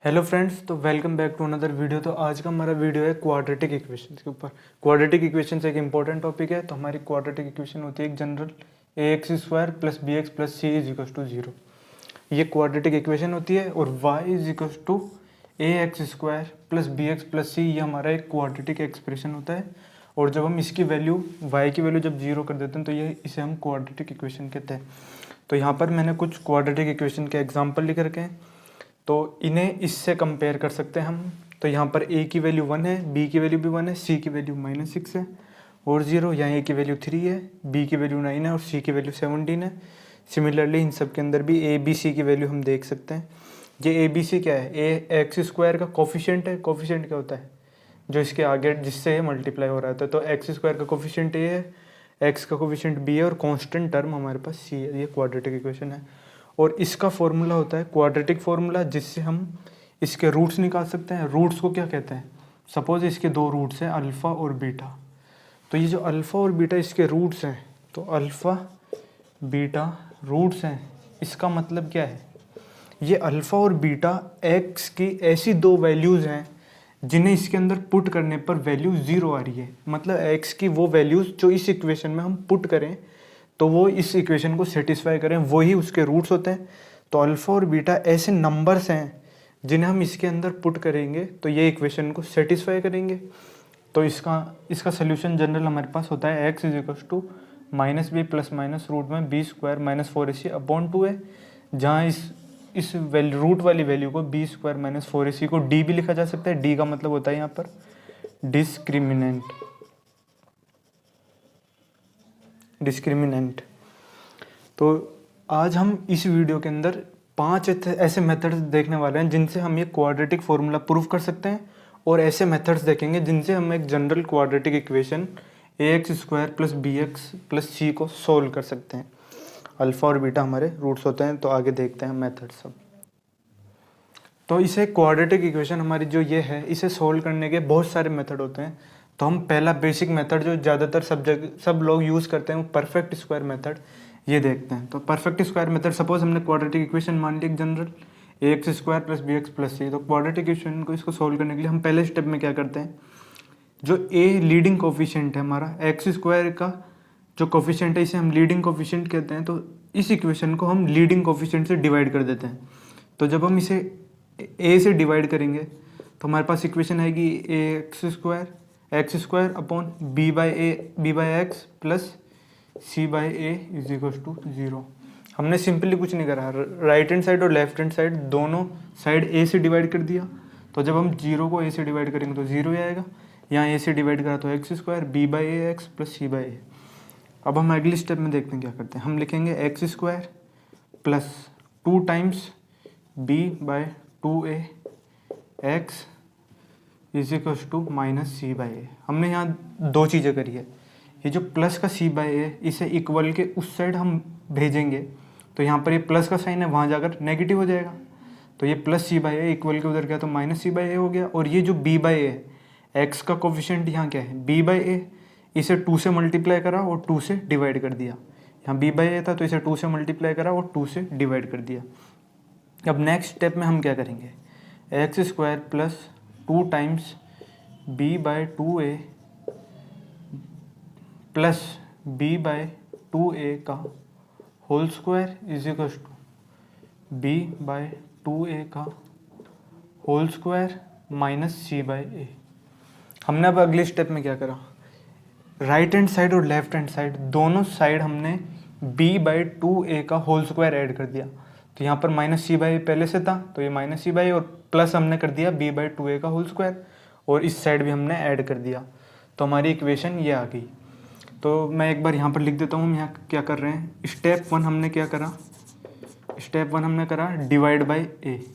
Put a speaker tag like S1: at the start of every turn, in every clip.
S1: Hello friends, तो welcome back to another video. तो आज का हमारा वीडियो है क्वाड्रेटिक इक्वेशंस के ऊपर। क्वाड्रेटिक इक्वेशंस एक इंपॉर्टेंट टॉपिक है। तो हमारी क्वाड्रेटिक इक्वेशन होती है एक general ax square plus B X plus C is equal to 0। ये क्वाड्रेटिक इक्वेशन होती है। और y is equal to A X square plus B X plus C, ये हमारा एक क्वाड्रेटिक एक्सप्रेशन होता है। और जब हम इसकी वैल्यू y की वैल्यू जब 0 कर देते हैं तो ये इसे हम क्वाड्रेटिक इक्वेशन कहते हैं। तो यहाँ पर मैंने कुछ क्वाड्रेटिक इक्वेशन के एग्जाम्पल लिख रखे हैं, तो इन्हें इससे कंपेयर कर सकते हैं हम। तो यहाँ पर a की वैल्यू 1 है, b की वैल्यू भी 1 है, c की वैल्यू -6 है और 0। यहाँ a की वैल्यू 3 है, b की वैल्यू 9 है और c की वैल्यू 17 है। सिमिलरली इन सब के अंदर भी a b c की वैल्यू हम देख सकते हैं। ये a b c क्या है? a एक्स स्क्वायर का कोफिशिएंट है। कोफिशिएंट क्या होता है? जो इसके आगे जिससे ये मल्टीप्लाई हो रहा था। तो एक्स स्क्वायर का कोफिशिएंट a है, x का कोफिशिएंट b है और कांस्टेंट टर्म हमारे पास c है। ये क्वाड्रेटिक इक्वेशन है। और इसका फॉर्मूला होता है क्वाड्रेटिक फॉर्मूला, जिससे हम इसके रूट्स निकाल सकते हैं। रूट्स को क्या कहते हैं? सपोज इसके दो रूट्स हैं, अल्फ़ा और बीटा। तो ये जो अल्फ़ा और बीटा इसके रूट्स हैं, तो अल्फ़ा बीटा रूट्स हैं। इसका मतलब क्या है? ये अल्फ़ा और बीटा एक्स की ऐसी दो वैल्यूज़ हैं जिन्हें इसके अंदर पुट करने पर वैल्यू 0 आ रही है। मतलब एक्स की वो वैल्यूज़ जो इस इक्वेशन में हम पुट करें तो वो इस इक्वेशन को सेटिस्फाई करें, वही उसके रूट्स होते हैं। तो अल्फ़ा और बीटा ऐसे नंबर्स हैं जिन्हें हम इसके अंदर पुट करेंगे तो ये इक्वेशन को सेटिस्फाई करेंगे। तो इसका सोल्यूशन जनरल हमारे पास होता है x is equal to -b plus minus root में b square minus 4ac upon 2 है। जहाँ इस वैल्यू रूट वाली वैल्यू को b स्क्वायर माइनस 4ac को d भी लिखा जा सकता है। d का मतलब होता है यहाँ पर डिस्क्रिमिनेंट। तो आज हम इस वीडियो के अंदर 5 ऐसे मेथड्स देखने वाले हैं जिनसे हम ये क्वाड्रेटिक फॉर्मूला प्रूव कर सकते हैं। और ऐसे मेथड्स देखेंगे जिनसे हम एक general quadratic equation ax square plus B X plus C को सोल्व कर सकते हैं। अल्फ़ा और बीटा हमारे रूट्स होते हैं। तो आगे देखते हैं मेथड सब। तो इसे क्वाड्रेटिक इक्वेशन हमारी जो ये है, इसे सोल्व करने के बहुत सारे मेथड होते हैं। तो हम पहला बेसिक मेथड जो ज़्यादातर सब लोग यूज़ करते हैं वो परफेक्ट स्क्वायर मेथड, ये देखते हैं। तो परफेक्ट स्क्वायर मेथड, सपोज हमने क्वाड्रेटिक इक्वेशन मान ली general ax square plus B X plus C. तो क्वाड्रेटिक इक्वेशन को इसको सोल्व करने के लिए हम पहले स्टेप में क्या करते हैं, जो a लीडिंग कोफिशिएंट है हमारा एक्स स्क्वायर का जो कोफिशिएंट है, इसे हम लीडिंग कोफिशिएंट कहते हैं। तो इस इक्वेशन को हम लीडिंग कोफिशिएंट से डिवाइड कर देते हैं। तो जब हम इसे a से डिवाइड करेंगे तो हमारे पास इक्वेशन आएगी x square upon b by x plus C by A is equal to 0। हमने सिंपली कुछ नहीं करा, राइट हैंड साइड और लेफ्ट हैंड साइड दोनों साइड a से डिवाइड कर दिया। तो जब हम 0 को a से डिवाइड करेंगे तो 0 ही आएगा। यहाँ a से डिवाइड करा तो X square B by A x plus C by A. अब हम अगले स्टेप में देखते हैं क्या करते हैं। हम लिखेंगे X square plus 2 times B by 2a X is equal to minus C by A. हमने यहाँ दो चीज़ें करी है। ये जो प्लस का सी बाई ए, इसे इक्वल के उस साइड हम भेजेंगे तो यहाँ पर ये प्लस का साइन है, वहाँ जाकर नेगेटिव हो जाएगा। तो ये plus C by a equal के उधर गया तो माइनस सी बाई ए हो गया। और ये जो बी बाई ए एक्स का कोफिशिएंट यहाँ क्या है, बी बाई ए, इसे 2 से मल्टीप्लाई करा और 2 से डिवाइड कर दिया। यहाँ बी बाई ए था तो इसे 2 से मल्टीप्लाई करा और 2 से डिवाइड कर दिया। अब नेक्स्ट स्टेप में हम क्या करेंगे, X square plus 2 times B by 2a plus B by 2a का whole square is equal to B by 2a का whole square minus C by A. हमने अब अगले स्टेप में क्या करा, राइट हैंड साइड और लेफ्ट हैंड साइड दोनों साइड हमने b बाई 2a का होल स्क्वायर ऐड कर दिया। तो यहाँ पर माइनस सी बाई पहले से था तो ये माइनस सी बाई और प्लस हमने कर दिया b बाई 2a का होल स्क्वायर और इस साइड भी हमने ऐड कर दिया। तो हमारी इक्वेशन ये आ गई। तो मैं एक बार यहाँ पर लिख देता हूँ हम यहाँ क्या कर रहे हैं। स्टेप 1 हमने क्या करा, स्टेप 1 हमने करा डिवाइड बाई ए।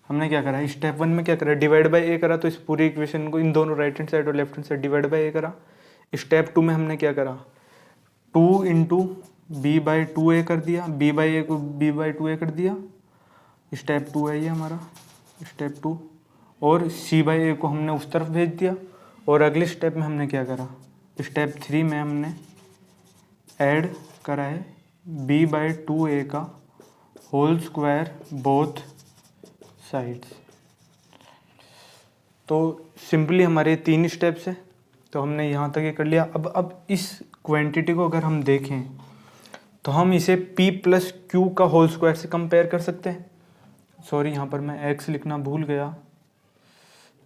S1: हमने क्या करा, स्टेप 1 में क्या करा, डिवाइड बाई ए करा। तो इस पूरी इक्वेशन को इन दोनों राइट हैंड साइड और left hand side divide by A करा। स्टेप 2 में हमने क्या करा, 2 इंटू बी बाई 2a कर दिया, बी बाई ए को बी बाई 2a कर दिया। स्टेप 2 है ये हमारा, स्टेप 2। और सी बाई ए को हमने उस तरफ भेज दिया। और अगले स्टेप में हमने क्या करा, स्टेप 3 में हमने ऐड करा है बी बाई 2a का होल स्क्वायर बोथ साइड्स। तो सिंपली हमारे 3 स्टेप्स है, तो हमने यहाँ तक ये कर लिया। अब इस क्वांटिटी को अगर हम देखें तो हम इसे p प्लस क्यू का होल स्क्वायर से कंपेयर कर सकते हैं। सॉरी, यहाँ पर मैं x लिखना भूल गया,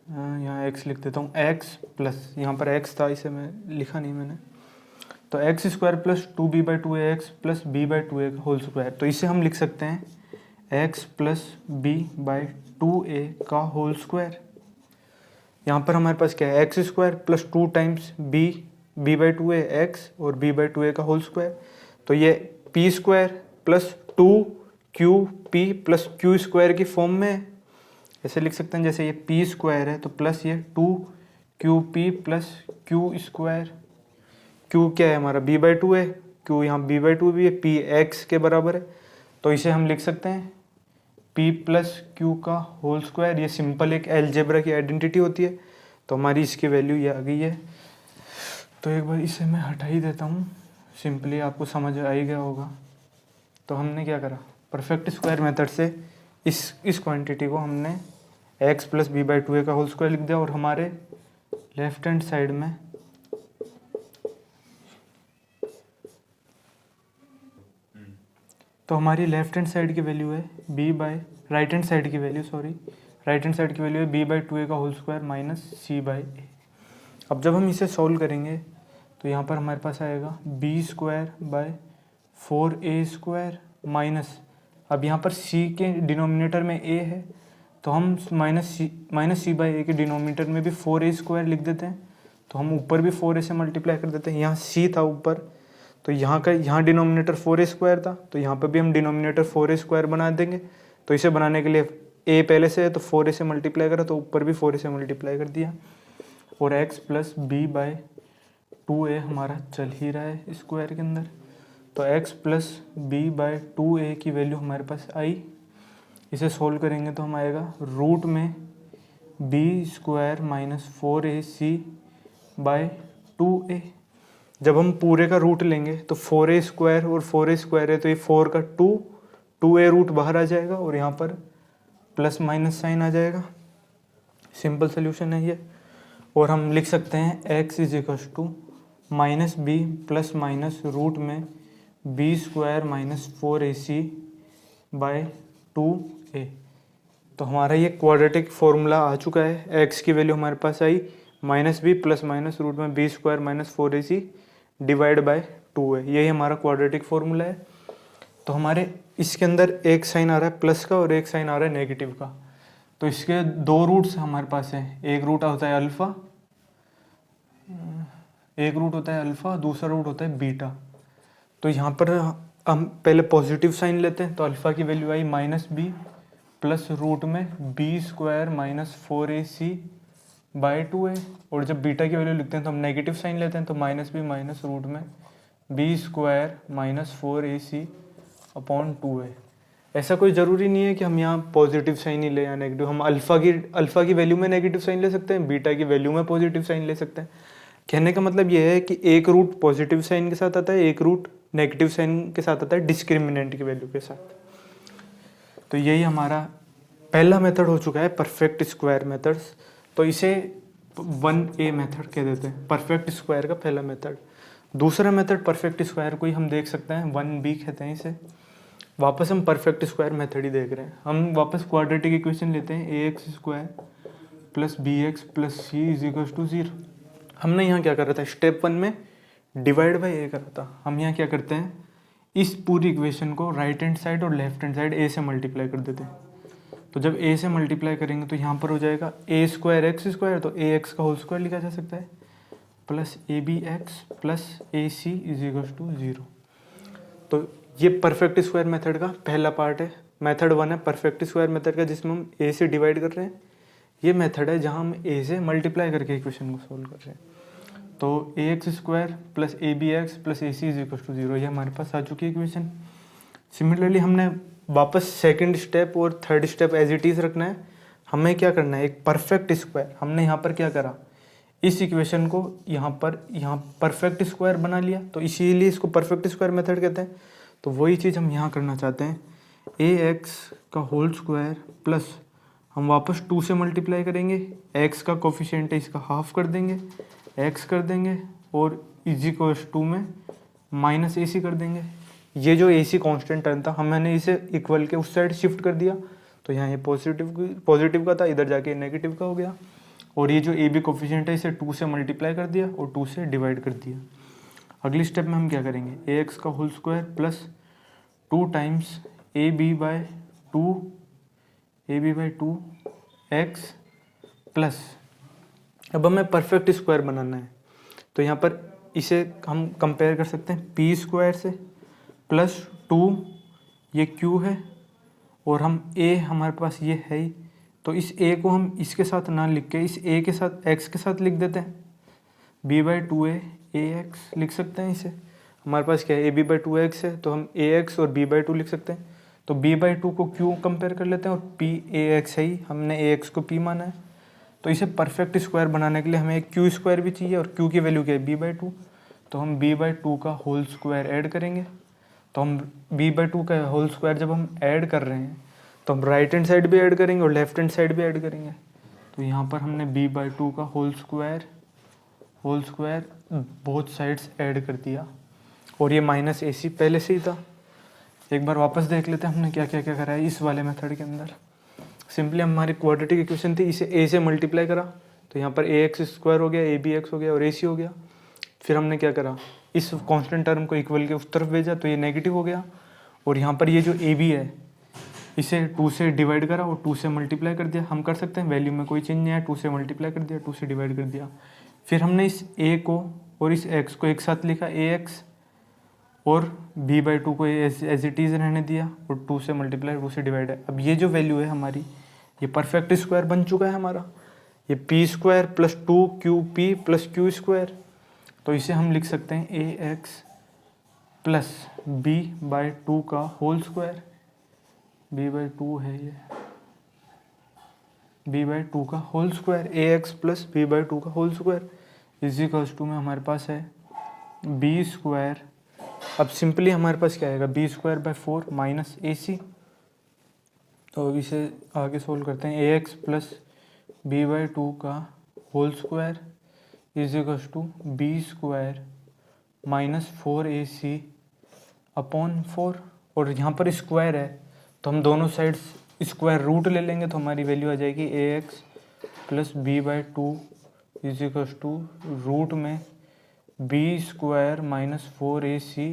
S1: यहाँ x लिख देता हूँ, x प्लस, यहाँ पर x था, इसे मैं लिखा नहीं मैंने, तो X square plus 2b/2ax plus b/2a का होल स्क्वायर। तो इसे हम लिख सकते हैं x प्लस b/2a का होल स्क्वायर। यहाँ पर हमारे पास क्या है, x square plus 2 times b/2a x और b/2a का होल स्क्वायर। तो ये p square plus 2qp plus q square की फॉर्म में ऐसे लिख सकते हैं, जैसे ये p स्क्वायर है तो प्लस ये 2qp plus q square. q क्या है हमारा, b/2 है, q यहाँ b/2 भी है, p x के बराबर है, तो इसे हम लिख सकते हैं p प्लस q का होल स्क्वायर। ये सिंपल एक अलजेब्रा की आइडेंटिटी होती है, तो हमारी इसकी वैल्यू ये आ गई है। तो एक बार इसे मैं हटा ही देता हूँ, सिंपली आपको समझ आ ही गया होगा। तो हमने क्या करा, परफेक्ट स्क्वायर मेथड से इस क्वांटिटी को हमने x प्लस b/2a का होल स्क्वायर लिख दिया, और हमारे लेफ्ट हैंड साइड में तो हमारी लेफ्ट हैंड साइड की वैल्यू है राइट हैंड साइड की वैल्यू है b/2a का होल स्क्वायर माइनस c/a। अब जब हम इसे सॉल्व करेंगे तो यहाँ पर हमारे पास आएगा b²/4a² माइनस, अब यहाँ पर c के डिनोमिनेटर में a है तो हम माइनस c/a के डिनोमिनेटर में भी 4a² लिख देते हैं, तो हम ऊपर भी 4a से मल्टीप्लाई कर देते हैं। यहाँ c था ऊपर, तो यहाँ डिनोमिनेटर 4a² था, तो यहाँ पर भी हम डिनोमिनेटर 4a² बना देंगे। तो इसे बनाने के लिए a पहले से है तो 4a से मल्टीप्लाई करा, तो ऊपर भी 4a से मल्टीप्लाई कर दिया, और x प्लस b/2a हमारा चल ही रहा है स्क्वायर के अंदर। तो x प्लस b/2a की वैल्यू हमारे पास आई। इसे सोल्व करेंगे तो हम आएगा रूट में b² माइनस 4ac/2a। जब हम पूरे का रूट लेंगे तो 4a² और 4a² है, तो ये 4 का 2a रूट बाहर आ जाएगा, और यहाँ पर प्लस माइनस साइन आ जाएगा। सिंपल सोल्यूशन है ये। और हम लिख सकते हैं x equals to minus B plus minus root में b² माइनस 4ac/2a। तो हमारा ये क्वाड्रेटिक फॉर्मूला आ चुका है। x की वैल्यू हमारे पास आई minus B plus minus root में b² माइनस 4ac/2 है। यही हमारा क्वाड्रेटिक फॉर्मूला है। तो हमारे इसके अंदर एक साइन आ रहा है प्लस का और एक साइन आ रहा है नेगेटिव का, तो इसके 2 रूट्स हमारे पास हैं। एक रूट होता है अल्फ़ा, दूसरा रूट होता है बीटा। तो यहाँ पर हम पहले पॉजिटिव साइन लेते हैं, तो अल्फ़ा की वैल्यू आई माइनस बी प्लस रूट में b² माइनस 4ac/2a, और जब बीटा की वैल्यू लिखते हैं तो हम नेगेटिव साइन लेते हैं, तो माइनस बी माइनस रूट में b² माइनस 4ac/2a। ऐसा कोई ज़रूरी नहीं है कि हम यहाँ पॉजिटिव साइन ही ले या नेगेटिव, हम अल्फ़ा की वैल्यू में नेगेटिव साइन ले सकते हैं, बीटा की वैल्यू में पॉजिटिव साइन ले सकते हैं। कहने का मतलब ये है कि एक रूट पॉजिटिव साइन के साथ आता है, एक रूट नेगेटिव साइन के साथ आता है डिस्क्रिमिनेंट की वैल्यू के साथ। तो यही हमारा पहला मेथड हो चुका है, परफेक्ट स्क्वायर मेथड्स। तो इसे 1a मेथड कह देते हैं, परफेक्ट स्क्वायर का पहला मेथड। दूसरा मेथड परफेक्ट स्क्वायर को ही हम देख सकते हैं, 1b कहते हैं इसे। वापस हम परफेक्ट स्क्वायर मेथड ही देख रहे हैं। हम वापस क्वाड्रेटिक इक्वेशन लेते हैं, ax² plus bx plus c equals to 0। हमने यहाँ क्या कर रहा था, स्टेप 1 में डिवाइड बाई a करा था। हम यहाँ क्या करते हैं, इस पूरी इक्वेशन को राइट हैंड साइड और लेफ्ट हैंड साइड a से मल्टीप्लाई कर देते हैं। तो जब a से मल्टीप्लाई करेंगे तो यहाँ पर हो जाएगा a² x², तो ax का होल स्क्वायर लिखा जा सकता है, plus abx plus ac equals to 0। तो ये परफेक्ट स्क्वायर मेथड का पहला पार्ट है। मेथड 1 है परफेक्ट स्क्वायर मेथड का, जिसमें हम a से डिवाइड कर रहे हैं। ये मेथड है जहाँ हम a से मल्टीप्लाई करके इक्वेशन को सोल्व कर रहे हैं। तो ax² plus abx plus ac equals to 0, ये हमारे पास आ चुकी है इक्वेशन। सिमिलरली हमने वापस सेकंड स्टेप और third step as it is रखना है। हमें क्या करना है, एक परफेक्ट स्क्वायर, हमने यहाँ पर क्या करा, इस इक्वेशन को यहाँ परफेक्ट स्क्वायर बना लिया, तो इसीलिए इसको परफेक्ट स्क्वायर मेथड कहते हैं। तो वही चीज़ हम यहाँ करना चाहते हैं, ax का होल स्क्वायर प्लस हम वापस 2 से मल्टीप्लाई करेंगे, x का कोफिशिएंट है इसका हाफ कर देंगे, x कर देंगे और इज इक्वल्स टू में माइनस AC कर देंगे। ये जो AC कांस्टेंट टर्म था हमने इसे इक्वल के उस साइड शिफ्ट कर दिया, तो यहाँ ये पॉजिटिव का था, इधर जाके नेगेटिव का हो गया। और ये जो AB कोफिशिएंट है इसे 2 से मल्टीप्लाई कर दिया और 2 से डिवाइड कर दिया। अगली स्टेप में हम क्या करेंगे, AX का whole square plus 2 times AB by 2 x plus, अब हमें परफेक्ट स्क्वायर बनाना है, तो यहाँ पर इसे हम कंपेयर कर सकते हैं p स्क्वायर से प्लस 2 ये q है और हम a हमारे पास ये है ही, तो इस a को हम इसके साथ ना लिख के इस a के साथ x के साथ लिख देते हैं, b बाई 2a ax लिख सकते हैं इसे। हमारे पास क्या है, ab बाई 2x है तो हम ax और b बाई 2 लिख सकते हैं, तो b बाई 2 को q कंपेयर कर लेते हैं और p ax है ही, हमने ax को p माना है। तो इसे परफेक्ट स्क्वायर बनाने के लिए हमें एक क्यू स्क्वायर भी चाहिए और q की वैल्यू क्या है b बाई 2, तो हम b बाई 2 का होल स्क्वायर ऐड करेंगे। तो हम b बाई 2 का होल स्क्वायर जब हम ऐड कर रहे हैं तो हम राइट हैंड साइड भी ऐड करेंगे और लेफ्ट हैंड साइड भी ऐड करेंगे। तो यहाँ पर हमने b बाई 2 का whole square both sides add कर दिया और ये माइनस AC पहले से ही था। एक बार वापस देख लेते हैं हमने क्या क्या क्या करा है इस वाले मेथड के अंदर। सिंपली हमारी क्वाड्रेटिक इक्वेशन थी, इसे a से मल्टीप्लाई करा तो यहाँ पर ax स्क्वायर हो गया, abx हो गया और ac हो गया। फिर हमने क्या करा, इस कांस्टेंट टर्म को इक्वल के उस तरफ भेजा तो ये नेगेटिव हो गया और यहाँ पर ये जो ab है इसे 2 से डिवाइड करा और 2 से मल्टीप्लाई कर दिया। हम कर सकते हैं, वैल्यू में कोई चेंज नहीं आया, 2 से मल्टीप्लाई कर दिया, 2 से डिवाइड कर दिया। फिर हमने इस a को और इस x को एक साथ लिखा ax और b बाई 2 को एज इट इज़ रहने दिया और 2 से मल्टीप्लाई 2 से डिवाइड है। अब ये जो वैल्यू है हमारी ये परफेक्ट स्क्वायर बन चुका है हमारा, ये p square plus 2qp plus q square, तो इसे हम लिख सकते हैं ax प्लस b बाई 2 का होल स्क्वायर, b बाई 2 है ये, b बाई 2 का whole square ax plus b by 2 का whole square is equals to में हमारे पास है b स्क्वायर। अब सिंपली हमारे पास क्या आएगा, b square by 4 minus AC, तो इसे आगे सोल्व करते हैं, ax प्लस b बाई 2 का whole square is equals to b square minus 4AC upon 4, और यहाँ पर स्क्वायर है तो हम दोनों साइड्स स्क्वायर रूट ले लेंगे तो हमारी वैल्यू आ जाएगी ax plus b by 2 is equals to root में b square minus 4AC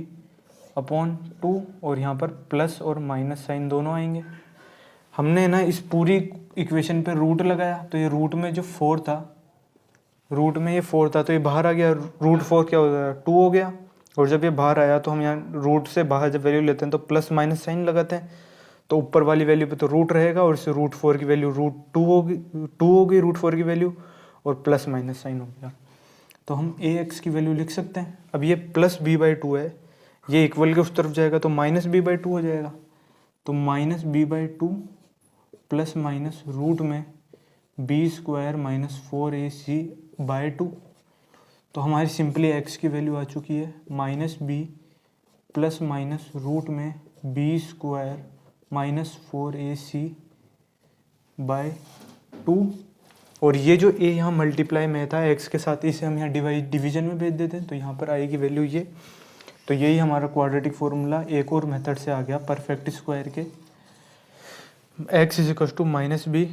S1: upon 2, और यहाँ पर प्लस और माइनस साइन दोनों आएंगे। हमने ना इस पूरी इक्वेशन पे रूट लगाया तो ये रूट में जो 4 था, रूट में ये 4 था तो ये बाहर आ गया, रूट 4 क्या हो गया 2 हो गया, और जब ये बाहर आया तो हम यहाँ रूट से बाहर जब वैल्यू लेते हैं तो प्लस माइनस साइन लगाते हैं, तो ऊपर वाली वैल्यू पे तो रूट रहेगा और इससे रूट 4 की वैल्यू रूट 2 होगी रूट 4 की वैल्यू, और प्लस माइनस साइन हो गया, तो हम ax की वैल्यू लिख सकते हैं। अब ये प्लस b बाई 2 है, ये इक्वल के उस तरफ जाएगा तो माइनस b बाई 2 हो जाएगा, तो minus b by 2 plus minus root में b square minus 4AC by 2, तो हमारी सिंपली x की वैल्यू आ चुकी है minus b plus minus root में b square minus 4AC by 2, और ये जो a यहाँ मल्टीप्लाई में था x के साथ, इसे हम यहाँ डिवीजन में भेज देते हैं तो यहाँ पर आएगी वैल्यू ये। तो यही हमारा क्वाड्रेटिक फॉर्मूला एक और मेथड से आ गया परफेक्ट स्क्वायर के, x is equal to minus B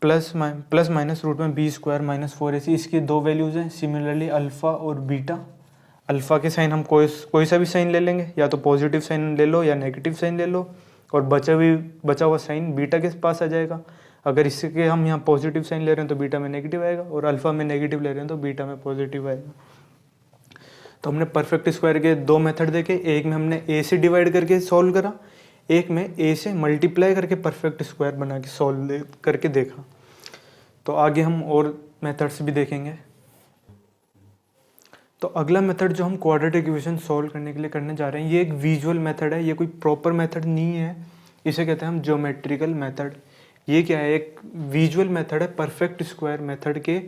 S1: plus minus root में b स्क्वायर माइनस 4AC। इसकी दो वैल्यूज़ हैं, सिमिलरली अल्फ़ा और बीटा। अल्फ़ा के साइन हम कोई सा भी साइन ले लेंगे, या तो पॉजिटिव साइन ले लो या नेगेटिव साइन ले लो, और बचा हुआ साइन बीटा के पास आ जाएगा। अगर इसके हम यहाँ पॉजिटिव साइन ले रहे हैं तो बीटा में नेगेटिव आएगा, और अल्फ़ा में नेगेटिव ले रहे हैं तो बीटा में पॉजिटिव आएगा। तो हमने परफेक्ट स्क्वायर के दो मेथड देखे, एक में हमने a से डिवाइड करके सॉल्व करा, एक में a से मल्टीप्लाई करके परफेक्ट स्क्वायर बना के सॉल्व करके देखा। तो आगे हम और मेथड्स भी देखेंगे। तो अगला मेथड जो हम क्वाड्रेटिक इक्वेशन सॉल्व करने के लिए करने जा रहे हैं, ये एक विजुअल मेथड है, ये कोई प्रॉपर मेथड नहीं है, इसे कहते हैं हम ज्योमेट्रिकल मेथड। ये क्या है, एक विजुअल मेथड है परफेक्ट स्क्वायर मेथड के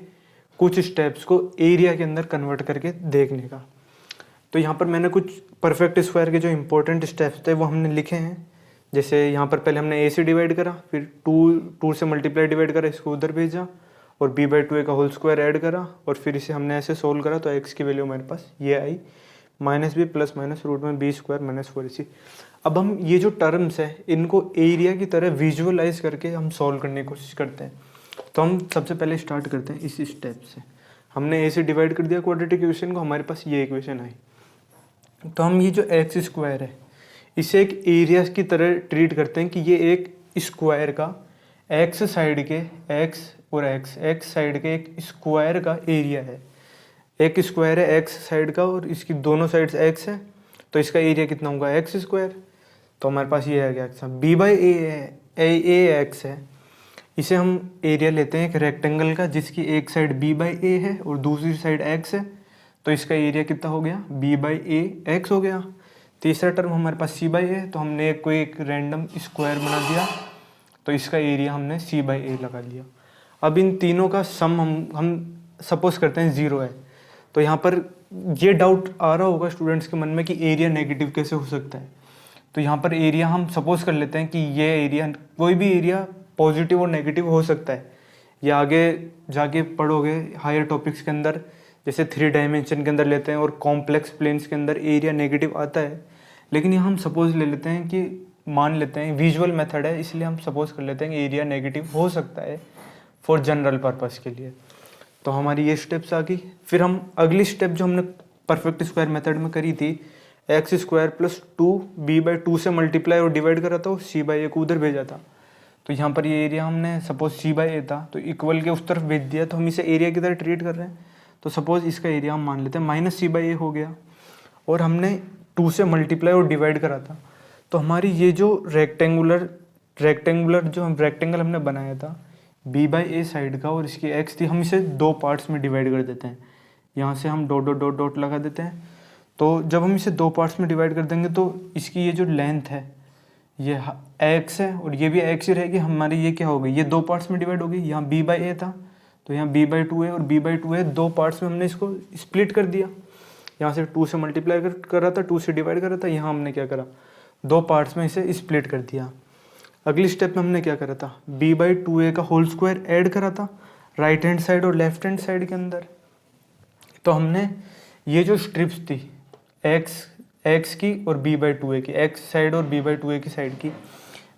S1: कुछ स्टेप्स को एरिया के अंदर कन्वर्ट करके देखने का। तो यहाँ पर मैंने कुछ परफेक्ट स्क्वायर के जो इंपॉर्टेंट स्टेप्स थे वो हमने लिखे हैं। जैसे यहाँ पर पहले हमने ए से डिवाइड करा, फिर टू से मल्टीप्लाई डिवाइड करा, इसको उधर भेजा और b/2a का होल स्क्वायर ऐड करा और फिर इसे हमने ऐसे सोल्व करा तो x की वैल्यू हमारे पास ये आई -b प्लस माइनस रूट में b स्क्वायर माइनस 4ac। अब हम ये जो टर्म्स है इनको एरिया की तरह विजुअलाइज करके हम सॉल्व करने की कोशिश करते हैं। तो हम सबसे पहले स्टार्ट करते हैं इस स्टेप से। हमने ए से डिवाइड कर दिया क्वाड्रेटिक इक्वेशन को, हमारे पास ये इक्वेशन आई। तो हम ये जो एक्स स्क्वायर है इसे एक एरिया की तरह ट्रीट करते हैं कि ये एक स्क्वायर का एक्स साइड के एक्स और एक्स साइड के एक स्क्वायर का एरिया है। एक स्क्वायर है एक्स साइड का और इसकी दोनों साइड्स एक्स है, तो इसका एरिया कितना होगा एक्स स्क्वायर। तो हमारे पास ये आ गया एक्स, b/a एक्स है। इसे हम एरिया लेते हैं एक रेक्टेंगल का जिसकी एक साइड b/a है और दूसरी साइड x है, तो इसका एरिया कितना हो गया b/a x हो गया। तीसरा टर्म हमारे पास c/a है, तो हमने कोई एक रैंडम स्क्वायर बना दिया तो इसका एरिया हमने c/a लगा लिया। अब इन तीनों का सम हम सपोज करते हैं 0 है। तो यहाँ पर ये डाउट आ रहा होगा स्टूडेंट्स के मन में कि एरिया नेगेटिव कैसे हो सकता है। तो यहाँ पर एरिया हम सपोज कर लेते हैं कि ये एरिया, कोई भी एरिया पॉजिटिव और नेगेटिव हो सकता है। ये आगे जाके पढ़ोगे हायर टॉपिक्स के अंदर, जैसे 3 डायमेंशन के अंदर लेते हैं और कॉम्प्लेक्स प्लेन्स के अंदर एरिया नेगेटिव आता है। लेकिन यहाँ हम सपोज ले लेते हैं कि मान लेते हैं विजुअल मेथड है, इसलिए हम सपोज कर लेते हैं कि एरिया नेगेटिव हो सकता है फॉर जनरल पर्पस के लिए। तो हमारी ये स्टेप्स आ गई। फिर हम अगली स्टेप जो हमने परफेक्ट स्क्वायर मेथड में करी थी, एक्स स्क्वायर प्लस 2b/2 से मल्टीप्लाई और डिवाइड करा था और c/a को उधर भेजा था। तो यहाँ पर ये एरिया हमने सपोज c/a था तो इक्वल के उस तरफ भेज दिया, तो हम इसे एरिया की तरह ट्रीट कर रहे हैं। तो सपोज इसका एरिया हम मान लेते हैं -c/a हो गया और हमने 2 से मल्टीप्लाई और डिवाइड करा था। तो हमारी ये जो रेक्टेंगुलर जो रेक्टेंगल हमने बनाया था b/a साइड का और इसकी x थी, हम इसे 2 पार्ट्स में डिवाइड कर देते हैं। यहाँ से हम डॉट डॉट डॉट डॉट लगा देते हैं। तो जब हम इसे 2 पार्ट्स में डिवाइड कर देंगे तो इसकी ये जो लेंथ है ये x है और ये भी x ही रहेगी। हमारी ये क्या हो गई, ये 2 पार्ट्स में डिवाइड हो गई। यहाँ b/a था तो यहाँ b/2 है और b/2 2 पार्ट्स में हमने इसको स्प्लिट कर दिया। यहाँ से 2 से मल्टीप्लाई कर रहा था, 2 से डिवाइड कर रहा था, यहाँ हमने क्या करा 2 पार्ट्स में इसे स्प्लिट कर दिया। अगली स्टेप में हमने क्या करा था, b/2a का होल स्क्वायर ऐड करा था राइट हैंड साइड और लेफ्ट हैंड साइड के अंदर। तो हमने ये जो स्ट्रिप्स थी x की और b/2a की, x साइड और b/2a की साइड की,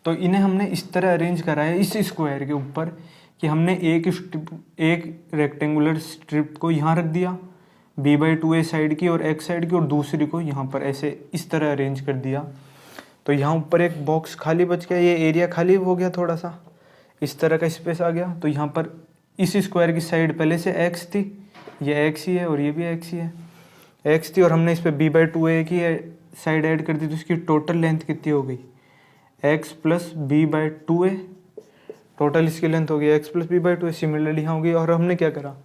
S1: तो इन्हें हमने इस तरह अरेंज करा है इस स्क्वायर के ऊपर कि हमने एक रेक्टेंगुलर स्ट्रिप को यहाँ रख दिया b/2a साइड की और x साइड की, और दूसरी को यहाँ पर ऐसे इस तरह अरेंज कर दिया। तो यहाँ ऊपर एक बॉक्स खाली बच गया, ये एरिया खाली हो गया, थोड़ा सा इस तरह का स्पेस आ गया। तो यहाँ पर इस स्क्वायर की साइड पहले से x थी, ये x ही है और ये भी x ही है, x थी और हमने इस पर b/2a की साइड ऐड कर दी, तो इसकी टोटल लेंथ कितनी हो गई x प्लस b/2a, टोटल इसकी लेंथ हो गई x प्लस b/2a। सिमिलरली यहाँ होगी और हमने क्या करा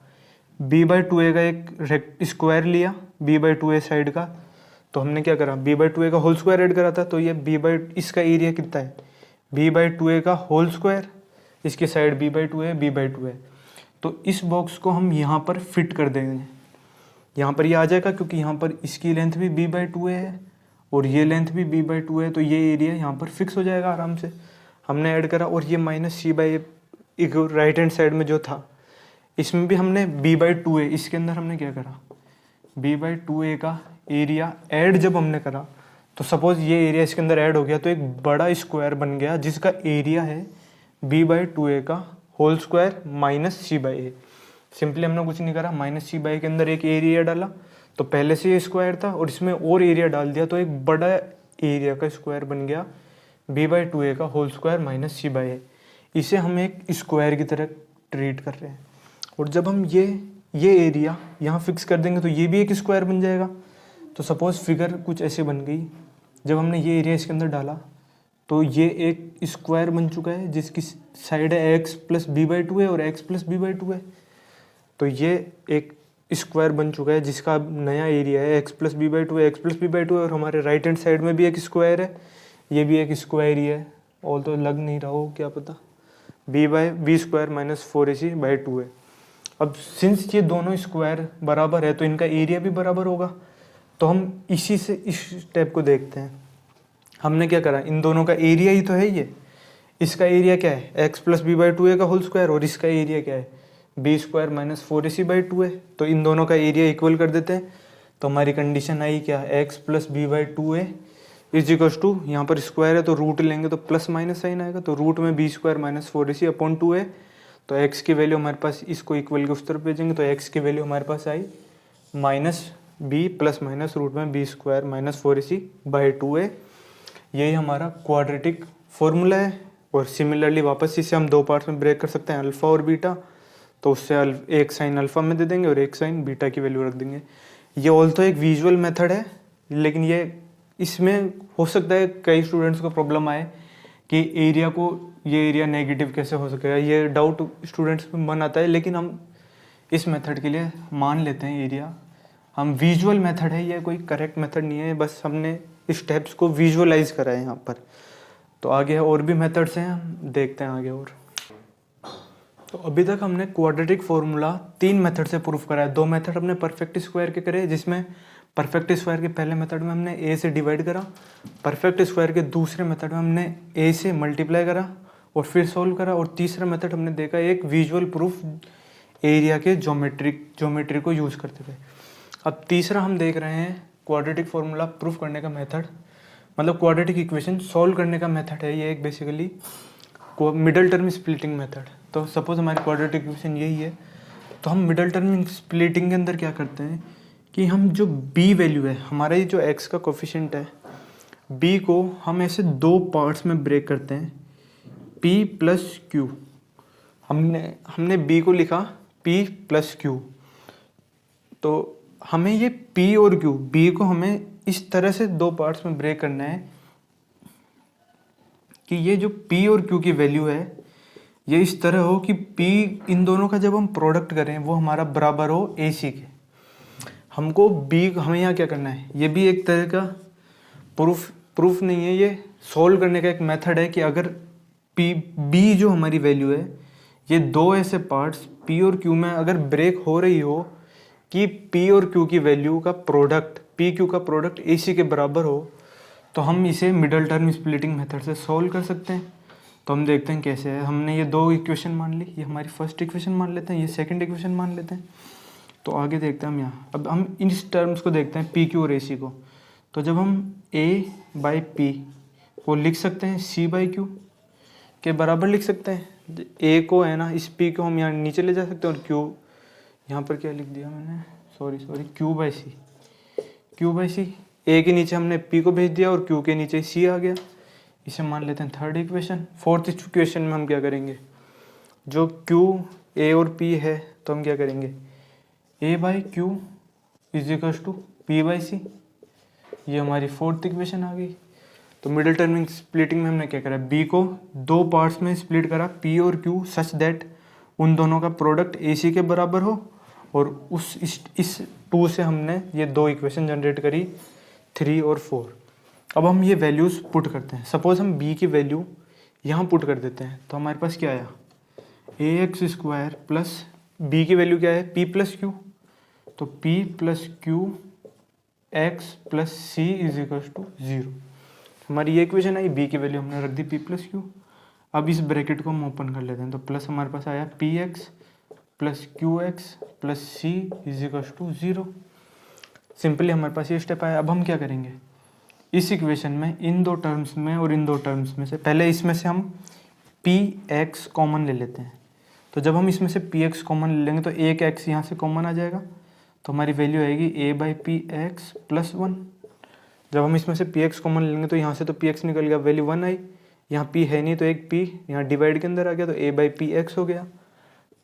S1: b/2a का एक स्क्वायर लिया b/2a साइड का, तो हमने क्या करा b/2a का होल स्क्वायर ऐड करा था। तो ये इसका एरिया कितना है b/2a का होल स्क्वायर, इसकी साइड b/2a। तो इस बॉक्स को हम यहाँ पर फिट कर देंगे, यहाँ पर ये आ जाएगा क्योंकि यहाँ पर इसकी लेंथ भी b/2a है और ये लेंथ भी b/2a है, तो ये एरिया यहाँ पर फिक्स हो जाएगा आराम से। हमने ऐड करा और ये -c/a राइट हैंड साइड में जो था इसमें भी हमने b/2a, इसके अंदर हमने क्या करा b/2a का एरिया ऐड जब हमने करा तो सपोज ये एरिया इसके अंदर ऐड हो गया, तो एक बड़ा स्क्वायर बन गया जिसका एरिया है b/2a का होल स्क्वायर -c/a। सिंपली हमने कुछ नहीं करा, -c/a के अंदर एक एरिया डाला, तो पहले से ये स्क्वायर था और इसमें और एरिया डाल दिया, तो एक बड़ा एरिया का स्क्वायर बन गया b/2a का होल स्क्वायर -c/a। इसे हम एक स्क्वायर की तरह ट्रीट कर रहे हैं। और जब हम ये एरिया यहाँ फिक्स कर देंगे तो ये भी एक स्क्वायर बन जाएगा। तो सपोज फिगर कुछ ऐसे बन गई, जब हमने ये एरिया इसके अंदर डाला तो ये एक स्क्वायर बन चुका है जिसकी साइड है x प्लस b/2a और x प्लस b/2a। तो ये एक स्क्वायर बन चुका है जिसका नया एरिया है x plus b/2a, x plus b/2a, और हमारे राइट हैंड साइड में भी एक स्क्वायर है, ये भी एक स्क्वायर ही है, और तो लग नहीं रहा हो क्या पता, b स्क्वायर माइनस 4ac/2a। अब सिंस ये दोनों स्क्वायर बराबर है तो इनका एरिया भी बराबर होगा। तो हम इसी से इस स्टेप को देखते हैं। हमने क्या करा, इन दोनों का एरिया ही तो है ये, इसका एरिया क्या है x plus B by 2a का होल स्क्वायर, और इसका एरिया क्या है B square minus 4ac by 2a। तो इन दोनों का एरिया इक्वल कर देते हैं। तो हमारी कंडीशन आई क्या, x plus B by 2a is equal to, यहाँ पर स्क्वायर है तो रूट लेंगे तो प्लस माइनस साइन आएगा, तो रूट में B square minus 4ac upon 2a। तो x की वैल्यू हमारे पास, इसको इक्वल के उस तरफ भेजेंगे तो x की वैल्यू हमारे पास आई minus B plus minus root में B square minus 4ac by 2a। यही हमारा क्वाड्रेटिक फॉर्मूला है। और सिमिलरली वापस इसे हम दो पार्ट्स में ब्रेक कर सकते हैं, अल्फ़ा और बीटा। तो उससे एक साइन अल्फ़ा में दे देंगे और एक साइन बीटा की वैल्यू रख देंगे। ये ऑल्सो एक विजुअल मेथड है, लेकिन ये इसमें हो सकता है कई स्टूडेंट्स को प्रॉब्लम आए कि एरिया को, ये एरिया नेगेटिव कैसे हो सकेगा, ये डाउट स्टूडेंट्स में मन आता है। लेकिन हम इस मेथड के लिए मान लेते हैं एरिया, हम विजुअल मेथड है, ये कोई करेक्ट मेथड नहीं है, बस हमने स्टेप्स को विजुअलाइज करा है यहाँ पर। तो आगे और भी मेथड्स हैं, हम देखते हैं आगे। और तो अभी तक हमने क्वाड्रेटिक फॉर्मूला 3 मेथड से प्रूफ करा है। 2 मेथड हमने परफेक्ट स्क्वायर के करे, जिसमें परफेक्ट स्क्वायर के पहले मेथड में हमने a से डिवाइड करा, परफेक्ट स्क्वायर के दूसरे मेथड में हमने a से मल्टीप्लाई करा और फिर सॉल्व करा, और तीसरा मेथड हमने देखा एक विजुअल प्रूफ एरिया के ज्योमेट्री को यूज़ करते थे। अब तीसरा हम देख रहे हैं क्वाड्रेटिक फॉर्मूला प्रूफ करने का मेथड, मतलब क्वाड्रेटिक इक्वेशन सॉल्व करने का मेथड है ये एक basically middle term splitting method. तो सपोज हमारी क्वाड्रेटिक इक्वेशन यही है, तो हम मिडल टर्म स्प्लिटिंग के अंदर क्या करते हैं कि हम जो b वैल्यू है, हमारा ये जो x का कोफिशिएंट है, b को हम ऐसे 2 पार्ट्स में ब्रेक करते हैं, p प्लस क्यू। हमने b को लिखा p प्लस क्यू, तो हमें ये p और q, b को हमें इस तरह से 2 पार्ट्स में ब्रेक करना है कि ये जो p और q की वैल्यू है ये इस तरह हो कि p, इन दोनों का जब हम प्रोडक्ट करें वो हमारा बराबर हो ac के। हमको b, हमें यहाँ क्या करना है, ये भी एक तरह का प्रूफ नहीं है, ये सॉल्व करने का एक मेथड है कि अगर b जो हमारी वैल्यू है, ये 2 ऐसे पार्ट्स p और q में अगर ब्रेक हो रही हो कि p और q की वैल्यू का प्रोडक्ट, p q का प्रोडक्ट ac के बराबर हो, तो हम इसे मिडल टर्म स्प्लिटिंग मेथड से सॉल्व कर सकते हैं। तो हम देखते हैं कैसे है। हमने ये 2 इक्वेशन मान ली, ये हमारी फर्स्ट इक्वेशन मान लेते हैं, ये सेकंड इक्वेशन मान लेते हैं। तो आगे देखते हैं हम यहाँ, अब हम इन टर्म्स को देखते हैं p q और ac को। तो जब हम a बाई p को लिख सकते हैं c बाई q के बराबर लिख सकते हैं। a को है ना, इस p को हम यहाँ नीचे ले जा सकते हैं, और q यहाँ पर क्या लिख दिया मैंने, sorry q by c, a के नीचे हमने p को भेज दिया और q के नीचे c आ गया। इसे मान लेते हैं थर्ड इक्वेशन। फोर्थ इक्वेशन में हम क्या करेंगे, जो q a और p है तो हम क्या करेंगे, a by q is equal to p by c। ये हमारी फोर्थ इक्वेशन आ गई। तो मिडिल टर्म स्प्लिटिंग में हमने क्या करा, b को 2 पार्ट्स में स्प्लिट करा, p और q सच दैट उन दोनों का प्रोडक्ट ac के बराबर हो, और इस 2 से हमने ये 2 इक्वेशन जनरेट करी, 3 और 4। अब हम ये वैल्यूज़ पुट करते हैं। सपोज हम b की वैल्यू यहाँ पुट कर देते हैं, तो हमारे पास क्या आया, ax स्क्वायर प्लस b की वैल्यू क्या है, p प्लस क्यू, तो p plus q x plus c is equal to 0। हमारी ये इक्वेशन आई, b की वैल्यू हमने रख दी p प्लस क्यू। अब इस ब्रैकेट को हम ओपन कर लेते हैं, तो प्लस हमारे पास आया px plus qx plus c is equal to 0। Simply हमारे पास ये स्टेप आया। अब हम क्या करेंगे, इस इक्वेशन में इन 2 टर्म्स में और इन 2 टर्म्स में से पहले इसमें से हम px कॉमन ले लेते हैं। तो जब हम इसमें से px कॉमन ले लेंगे तो एक x यहाँ से कॉमन आ जाएगा, तो हमारी वैल्यू आएगी a by P x plus 1। जब हम इसमें से px कॉमन लेंगे तो यहाँ से तो px निकल गया, वैल्यू 1 आई, यहाँ p है नहीं तो एक p यहाँ डिवाइड के अंदर आ गया, तो a बाई पी एक्स हो गया।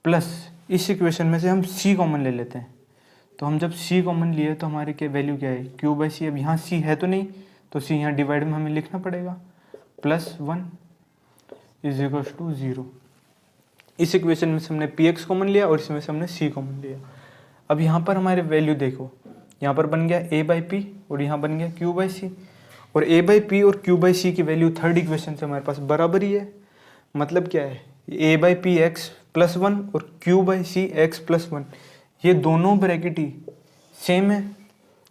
S1: प्लस इस इक्वेशन में से हम c कॉमन ले लेते हैं, तो हम जब c कॉमन लिए तो हमारी क्या वैल्यू क्या है, q बाई सी। अब यहाँ c है तो नहीं, तो c यहाँ डिवाइड में हमें लिखना पड़ेगा, प्लस 1 इज इक्वल टू 0। इस इक्वेशन में से हमने px कॉमन लिया और इसमें से हमने c कॉमन लिया। अब यहाँ पर हमारे वैल्यू देखो, यहाँ पर बन गया a बाई पी और यहाँ बन गया q बाई सी, और a बाई पी और q बाई सी की वैल्यू थर्ड इक्वेशन से हमारे पास बराबर ही है। मतलब क्या है, a by P x plus 1 और q by C x plus 1, ये दोनों ब्रैकेट ही सेम है,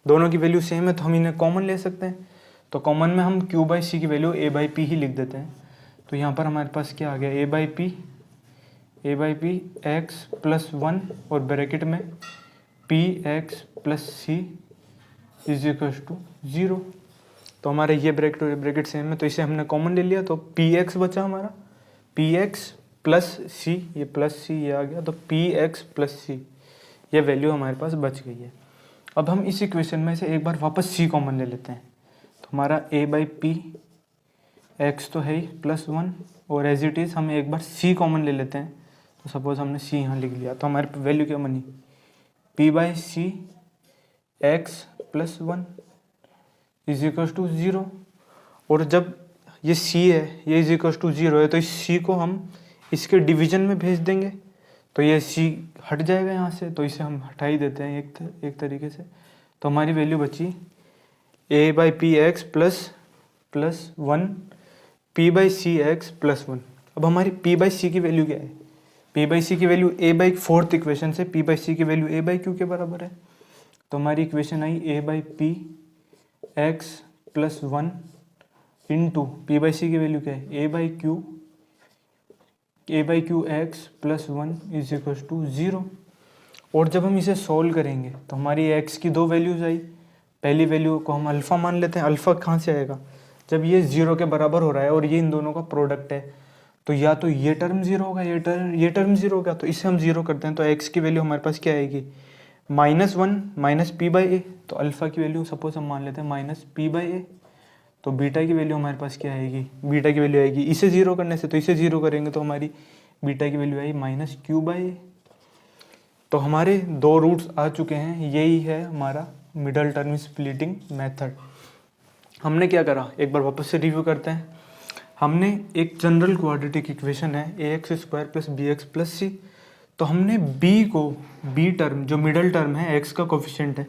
S1: दोनों की वैल्यू सेम है, तो हम इन्हें कॉमन ले सकते हैं। तो कॉमन में हम क्यू बाई सी की वैल्यू ए बाई पी ही लिख देते हैं। तो यहाँ पर हमारे पास क्या आ गया, a by P x plus 1 और ब्रैकेट में p x plus C is equal to 0। तो हमारे ये ब्रैकेट और ब्रैकेट सेम है, तो इसे हमने कॉमन ले लिया, तो पी एक्स बचा हमारा, पी एक्स प्लस सी, ये प्लस सी ये आ गया, तो पी एक्स प्लस सी ये वैल्यू हमारे पास बच गई है। अब हम इस इक्वेशन में से एक बार वापस सी कॉमन ले लेते हैं। तो हमारा ए बाई पी एक्स तो है ही प्लस 1, और एज इट इज़ हम एक बार सी कॉमन ले लेते हैं। तो सपोज हमने सी यहाँ लिख लिया, तो हमारे वैल्यू क्या बनी, p by C x plus 1 is equal to 0। और जब ये सी है, ये इज इक्वल टू 0 है, तो इस सी को हम इसके डिवीजन में भेज देंगे, तो ये सी हट जाएगा यहाँ से, तो इसे हम हटा ही देते हैं एक तरीके से। तो हमारी वैल्यू बची A by P x plus 1 P by C x plus 1। अब हमारी पी बाई सी की वैल्यू क्या है, पी बाई सी की value A by fourth equation से पी बाई सी की वैल्यू ए बाई क्यू के बराबर है। तो हमारी इक्वेशन आई A by P x plus 1 into P by C की वैल्यू क्या है, A by Q X plus 1 is equal to 0। और जब हम इसे सॉल्व करेंगे तो हमारी एक्स की दो वैल्यूज आई। पहली वैल्यू को हम अल्फ़ा मान लेते हैं। अल्फ़ा कहाँ से आएगा, जब ये 0 के बराबर हो रहा है और ये इन दोनों का प्रोडक्ट है, तो या तो ये टर्म 0 होगा, ये टर्म 0 होगा, तो इसे हम 0 करते हैं। तो एक्स की वैल्यू हमारे पास क्या आएगी, -1 माइनस पी बाई ए। तो अल्फ़ा की वैल्यू सपोज हम मान लेते हैं माइनस पी बाई ए। तो बीटा की वैल्यू हमारे पास क्या आएगी, बीटा की वैल्यू आएगी इसे 0 करने से, तो इसे 0 करेंगे तो हमारी बीटा की वैल्यू आई माइनस क्यू बाई ए। तो हमारे दो रूट्स आ चुके हैं, यही है हमारा मिडल टर्म स्प्लिटिंग मेथड। हमने क्या करा, एक बार वापस से रिव्यू करते हैं। हमने एक जनरल क्वाड्रेटिक इक्वेशन है A X square plus B X plus C, तो हमने बी टर्म जो मिडल टर्म है एक्स का कोफिशिएंट है,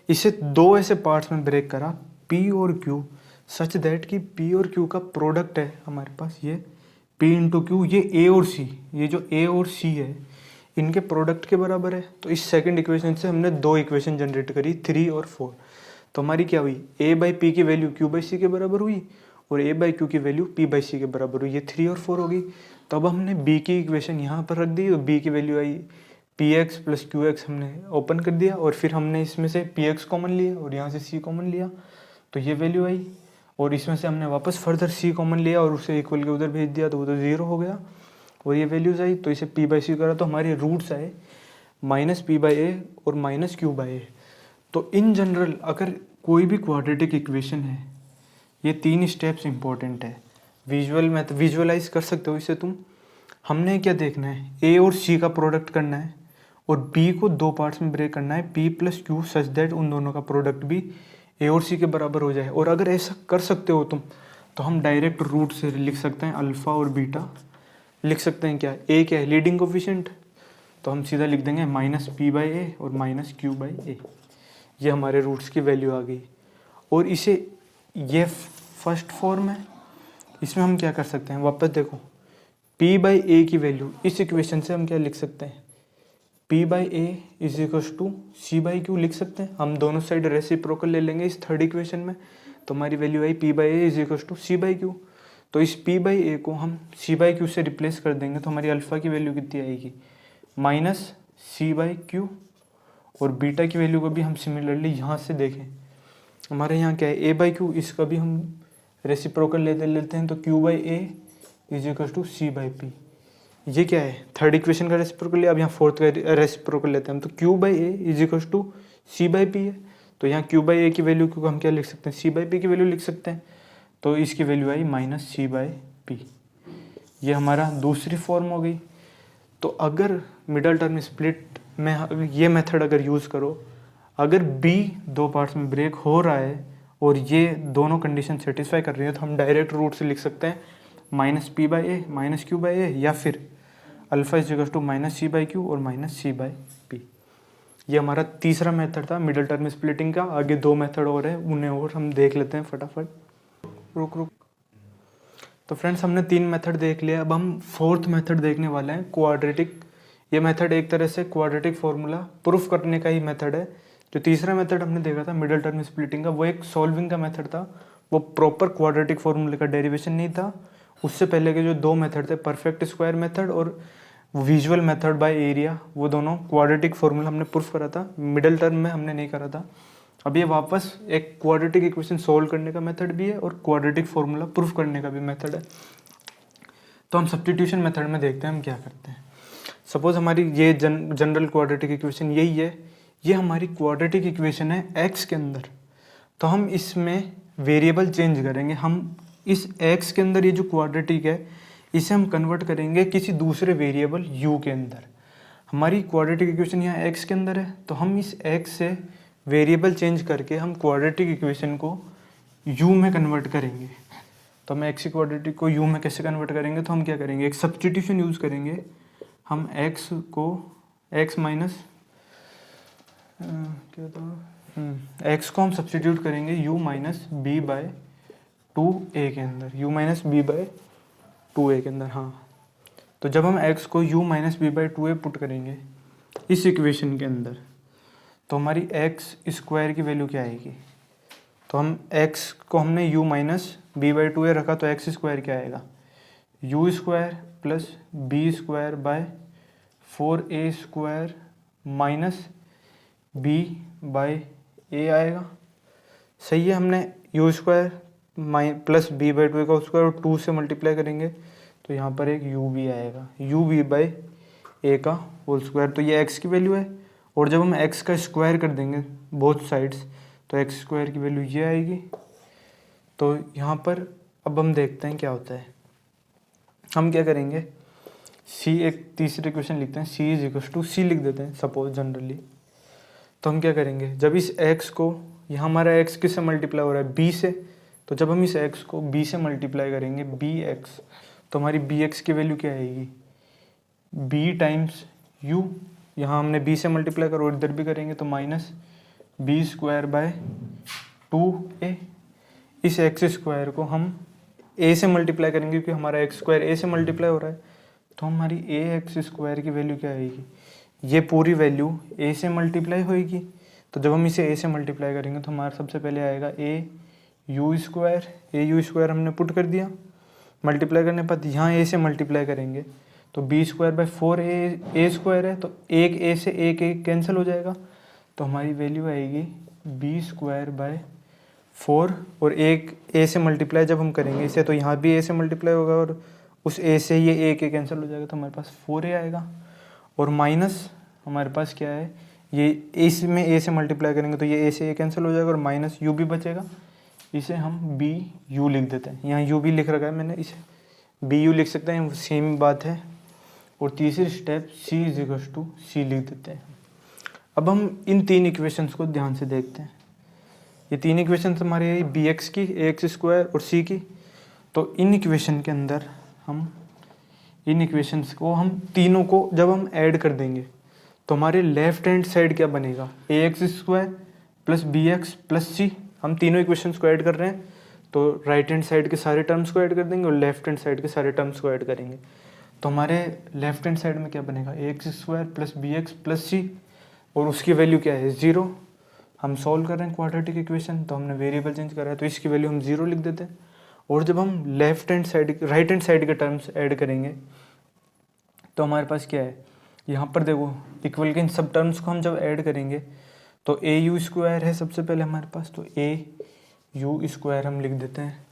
S1: इसे दो ऐसे पार्ट्स में ब्रेक करा पी और क्यू, सच दैट कि पी और क्यू का प्रोडक्ट है हमारे पास ये पी इंटू क्यू, ये ए और सी, ये जो ए और सी है इनके प्रोडक्ट के बराबर है। तो इस सेकंड इक्वेशन से हमने दो इक्वेशन जनरेट करी 3 और 4। तो हमारी क्या हुई, ए बाई पी की वैल्यू क्यू बाई सी के बराबर हुई और ए बाई क्यू की वैल्यू पी बाई सी के बराबर हुई, ये 3 और 4 होगी। तो अब हमने बी की इक्वेशन यहाँ पर रख दी, तो बी की value I P x plus Q x हमने ओपन कर दिया, और फिर हमने इसमें से पी एक्स कॉमन लिया और यहाँ से सी कॉमन लिया, तो ये वैल्यू आई। और इसमें से हमने वापस फर्दर सी कॉमन लिया और उसे इक्वल के उधर भेज दिया, तो वो तो 0 हो गया और ये वैल्यूज आई। तो इसे पी बाई सी करा तो हमारे रूट्स आए माइनस पी बाई ए और माइनस क्यू बाई ए। तो इन जनरल अगर कोई भी क्वाड्रेटिक इक्वेशन है, ये 3 स्टेप्स इंपॉर्टेंट है। विजुअलाइज कर सकते हो इसे तुम। हमने क्या देखना है, ए और सी का प्रोडक्ट करना है और बी को दो पार्ट्स में ब्रेक करना है P plus Q, such that उन दोनों का प्रोडक्ट भी ए और सी के बराबर हो जाए। और अगर ऐसा कर सकते हो तुम, तो हम डायरेक्ट रूट से लिख सकते हैं अल्फ़ा और बीटा। लिख सकते हैं क्या, ए क्या है लीडिंग कोफिशिएंट, तो हम सीधा लिख देंगे माइनस पी बाई ए और माइनस क्यू बाई ए। ये हमारे रूट्स की वैल्यू आ गई। और इसे ये फर्स्ट फॉर्म है, इसमें हम क्या कर सकते हैं, वापस देखो p बाई ए की वैल्यू इस इक्वेशन से हम क्या लिख सकते हैं, p by A is equal to c by q लिख सकते हैं। हम दोनों साइड रेसिप्रोकल ले लेंगे इस थर्ड इक्वेशन में, तो हमारी वैल्यू आई p by A is equal to c by q. तो इस p बाई ए को हम c बाई क्यू से रिप्लेस कर देंगे, तो हमारी अल्फ़ा की वैल्यू कितनी आएगी, माइनस सी बाई क्यू। और बीटा की वैल्यू को भी हम सिमिलरली यहाँ से देखें, हमारे यहाँ क्या है a बाई क्यू, इसका भी हम रेसिप्रोकल लेते हैं, तो q by A is equal to c by P. ये क्या है, थर्ड इक्वेशन का रेसिप्रोकल लिया, अब यहाँ फोर्थ का रेसिप्रोकल लेते हैं हम, तो q by A is equal to c by p है। तो यहाँ q बाई ए की वैल्यू को हम क्या लिख सकते हैं, सी बाई पी की वैल्यू लिख सकते हैं। तो इसकी वैल्यू आई माइनस सी बाई पी। ये हमारा दूसरी फॉर्म हो गई। तो अगर मिडल टर्म स्प्लिट में ये मेथड अगर यूज़ करो, अगर b दो पार्ट्स में ब्रेक हो रहा है और ये दोनों कंडीशन सेटिस्फाई कर रही है, तो हम डायरेक्ट रूट से लिख सकते हैं minus P by A minus Q by A, या फिर alpha is equal to minus C by Q और माइनस सी बाई पी। ये हमारा तीसरा मेथड था मिडल टर्म स्प्लिटिंग का। आगे दो मेथड और है, उन्हें और हम देख लेते हैं फटाफट। रुक। तो फ्रेंड्स हमने 3 मेथड देख लिया, अब हम फोर्थ मेथड देखने वाले हैं, क्वाड्रेटिक। ये मेथड एक तरह से क्वाड्रेटिक फॉर्मूला प्रूफ करने का ही मेथड है। जो तीसरा मेथड हमने देखा था मिडल टर्म स्प्लिटिंग का, वो एक सॉल्विंग का मेथड था, वो प्रॉपर क्वाड्रेटिक फॉर्मूले का डेरिवेशन नहीं था। उससे पहले के जो 2 मेथड थे, परफेक्ट स्क्वायर मेथड और विजुअल मेथड बाय एरिया, वो दोनों क्वाड्रेटिक फॉर्मूला हमने प्रूफ करा था, मिडिल टर्म में हमने नहीं करा था। अब ये वापस एक क्वाड्रेटिक इक्वेशन सोल्व करने का मेथड भी है और क्वाड्रेटिक फॉर्मूला प्रूफ करने का भी मेथड है। तो हम सब्स्टिट्यूशन मेथड में देखते हैं हम क्या करते हैं। सपोज हमारी ये जनरल क्वाड्रेटिक इक्वेशन यही है, ये हमारी क्वाड्रेटिक इक्वेशन है एक्स के अंदर। तो हम इसमें वेरिएबल चेंज करेंगे। हम इस एक्स के अंदर ये जो क्वाड्रेटिक है इसे हम कन्वर्ट करेंगे किसी दूसरे वेरिएबल यू के अंदर। हमारी क्वाड्रेटिक इक्वेशन यहाँ एक्स के अंदर है, तो हम इस एक्स से वेरिएबल चेंज करके हम क्वाड्रेटिक इक्वेशन को यू में कन्वर्ट करेंगे। तो हम एक्स क्वाड्रेटिक को यू में कैसे कन्वर्ट करेंगे, तो हम क्या करेंगे, एक सब्स्टिट्यूशन यूज़ करेंगे। हम एक्स को एक्स माइनस क्या था, एक्स को हम सब्स्टिट्यूट करेंगे you minus b by 2a के अंदर, u minus B by 2a के अंदर। हाँ, तो जब हम x को u minus B by 2a put करेंगे इस इक्वेशन के अंदर, तो हमारी एक्स स्क्वायर की वैल्यू क्या आएगी। तो हम x को हमने u minus B by 2a रखा, तो एक्स स्क्वायर क्या आएगा, u square plus b square by 4a square minus b by a आएगा। सही है, हमने u square plus B by 2 का स्क्वायर और 2 से मल्टीप्लाई करेंगे तो यहाँ पर एक u भी आएगा, u बी बाई a का होल स्क्वायर। तो ये x की वैल्यू है, और जब हम x का स्क्वायर कर देंगे बोथ साइड्स तो x स्क्वायर की वैल्यू ये आएगी। तो यहाँ पर अब हम देखते हैं क्या होता है। हम क्या करेंगे, c, एक तीसरी इक्वेशन लिखते हैं, c is equal to c लिख देते हैं सपोज जनरली। तो हम क्या करेंगे, जब इस x को, यहाँ हमारा x किससे मल्टीप्लाई हो रहा है, b से, तो जब हम इस x को b से मल्टीप्लाई करेंगे bx, तो हमारी bx की वैल्यू क्या आएगी, b टाइम्स u। यहाँ हमने b से मल्टीप्लाई करो और इधर भी करेंगे तो minus B square bye 2a। इस एक्स स्क्वायर को हम a से मल्टीप्लाई करेंगे क्योंकि हमारा एक्स स्क्वायर a से मल्टीप्लाई हो रहा है, तो हमारी a एक्स स्क्वायर की वैल्यू क्या आएगी, ये पूरी वैल्यू a से मल्टीप्लाई होएगी। तो जब हम इसे a से मल्टीप्लाई करेंगे तो हमारा सबसे पहले आएगा a यू स्क्वायर हमने पुट कर दिया, मल्टीप्लाई करने पर यहाँ a से मल्टीप्लाई करेंगे तो B square by 4a square है, तो एक a से एक कैंसिल हो जाएगा, तो हमारी वैल्यू आएगी बी स्क्वायर बाय 4, और एक a से मल्टीप्लाई जब हम करेंगे इसे तो यहाँ भी a से मल्टीप्लाई होगा और उस a से ये a कैंसिल हो जाएगा, तो हमारे पास 4a आएगा। और माइनस हमारे पास क्या है, ये इसमें a से मल्टीप्लाई करेंगे तो ये a से a कैंसिल हो जाएगा और माइनस u भी बचेगा, इसे हम बी यू लिख देते हैं। यहाँ यू भी लिख रखा है मैंने, इसे बी यू लिख सकते हैं, सेम बात है। और तीसरी step C is equal to C लिख देते हैं। अब हम इन 3 इक्वेशंस को ध्यान से देखते हैं। ये 3 इक्वेशंस हमारे बी एक्स की, ए एक्स स्क्वायर और सी की। तो इन इक्वेशन के अंदर हम इन इक्वेशंस को, हम तीनों को जब हम ऐड कर देंगे तो हमारे लेफ्ट हैंड साइड क्या बनेगा, A X square plus B X plus C. हम तीनों इक्वेशंस को ऐड कर रहे हैं, तो राइट हैंड साइड के सारे टर्म्स को ऐड कर देंगे और लेफ्ट हैंड साइड के सारे टर्म्स को ऐड करेंगे। तो हमारे लेफ्ट हैंड साइड में क्या बनेगा, A X square plus B X plus C, और उसकी वैल्यू क्या है 0। हम सॉल्व कर रहे हैं क्वाड्रेटिक इक्वेशन, तो हमने वेरिएबल चेंज करा है तो इसकी वैल्यू हम 0 लिख देते हैं। और जब हम राइट हैंड साइड के टर्म्स ऐड करेंगे तो हमारे पास क्या है, यहाँ पर देखो इक्वल के इन सब टर्म्स को हम जब ऐड करेंगे तो ए यू स्क्वायर है सबसे पहले हमारे पास, तो ए यू स्क्वायर हम लिख देते हैं।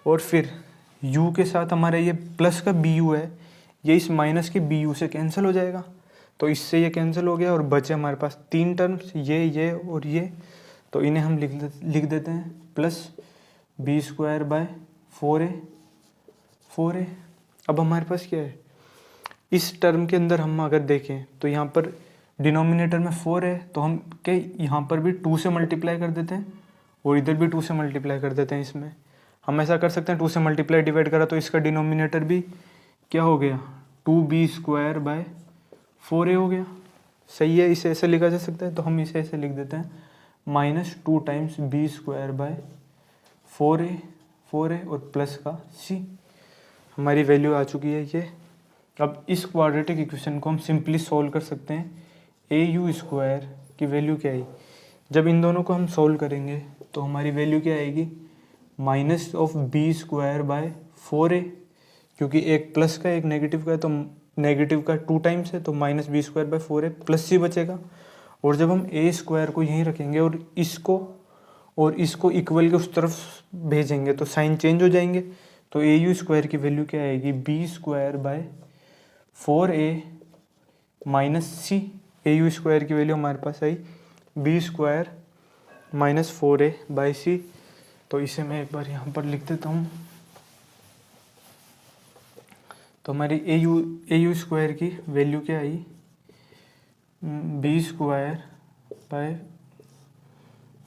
S1: और फिर u के साथ हमारा ये प्लस का बी यू है, ये इस माइनस के बी यू से कैंसिल हो जाएगा, तो इससे ये कैंसिल हो गया और बचे हमारे पास 3 टर्म्स, ये और ये। तो इन्हें हम लिख देते हैं plus b square by 4a। अब हमारे पास क्या है, इस टर्म के अंदर हम अगर देखें तो यहाँ पर डिनोमिनेटर में 4 है, तो हम क्या यहाँ पर भी 2 से मल्टीप्लाई कर देते हैं और इधर भी 2 से मल्टीप्लाई कर देते हैं। इसमें हम ऐसा कर सकते हैं, 2 से मल्टीप्लाई डिवाइड करा तो इसका डिनोमिनेटर भी क्या हो गया, 2b स्क्वायर बाय 4a हो गया। सही है, इसे ऐसे लिखा जा सकता है, तो हम इसे ऐसे लिख देते हैं minus 2 times b square by 4a और प्लस का c। हमारी वैल्यू आ चुकी है ये। अब इस क्वाड्रेटिक इक्वेशन को हम सिंपली सॉल्व कर सकते हैं। ए यू स्क्वायर की वैल्यू क्या है, जब इन दोनों को हम सॉल्व करेंगे तो हमारी वैल्यू क्या आएगी, minus of b square by 4a, क्योंकि एक प्लस का एक नेगेटिव का है तो नेगेटिव का 2 टाइम्स है, तो minus B square by 4a plus C बचेगा। और जब हम ए स्क्वायर को यहीं रखेंगे और इसको इक्वल के उस तरफ भेजेंगे तो साइन चेंज हो जाएंगे। तो ए यू स्क्वायर की वैल्यू क्या आएगी, B square by 4a minus C. A U square की वैल्यू हमारे पास आई B square minus 4a by C. तो इसे मैं एक बार यहाँ पर लिख देता हूँ। तो हमारी ए यू स्क्वायर की वैल्यू क्या आई, बी स्क्वायर बाय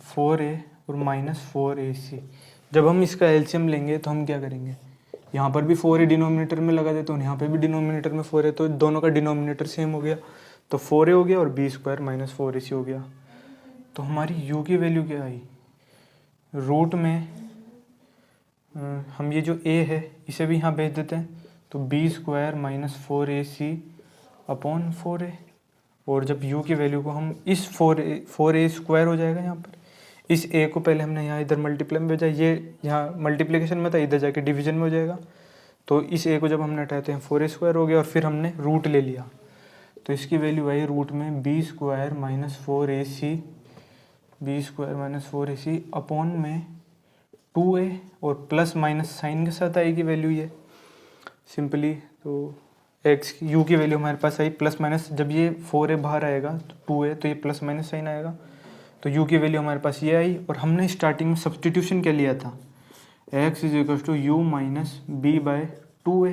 S1: 4a और माइनस 4ac। जब हम इसका एलसीएम लेंगे तो हम क्या करेंगे, यहाँ पर भी 4a डिनोमिनेटर में लगा देते हैं, यहाँ पे भी डिनोमिनेटर में 4 है, तो दोनों का डिनोमिनेटर सेम हो गया, तो 4a हो गया और बी स्क्वायर माइनस 4ac हो गया। तो हमारी u की वैल्यू क्या आई, रूट में हम ये जो a है इसे भी यहाँ भेज देते हैं, तो B square minus 4ac upon 4a। और जब u की वैल्यू को हम इस 4a स्क्वायर हो जाएगा यहाँ पर, इस a को पहले हमने यहाँ इधर मल्टीप्लाई में भेजा, ये यहाँ मल्टीप्लिकेशन में था, इधर जाके डिवीजन में हो जाएगा। तो इस a को जब हमने हटाते हैं 4a स्क्वायर हो गया और फिर हमने रूट ले लिया, तो इसकी वैल्यू आई रूट में B square minus 4ac, B square minus 4ac upon में 2a और प्लस माइनस साइन के साथ आएगी वैल्यू ये सिंपली। तो एक्स की यू की वैल्यू हमारे पास आई प्लस माइनस, जब ये 4a बाहर आएगा तो 2a, तो ये प्लस माइनस साइन आएगा, तो u की वैल्यू हमारे पास ये आई। और हमने स्टार्टिंग में सब्सटीट्यूशन क्या लिया था, x is equal to u minus b by 2a।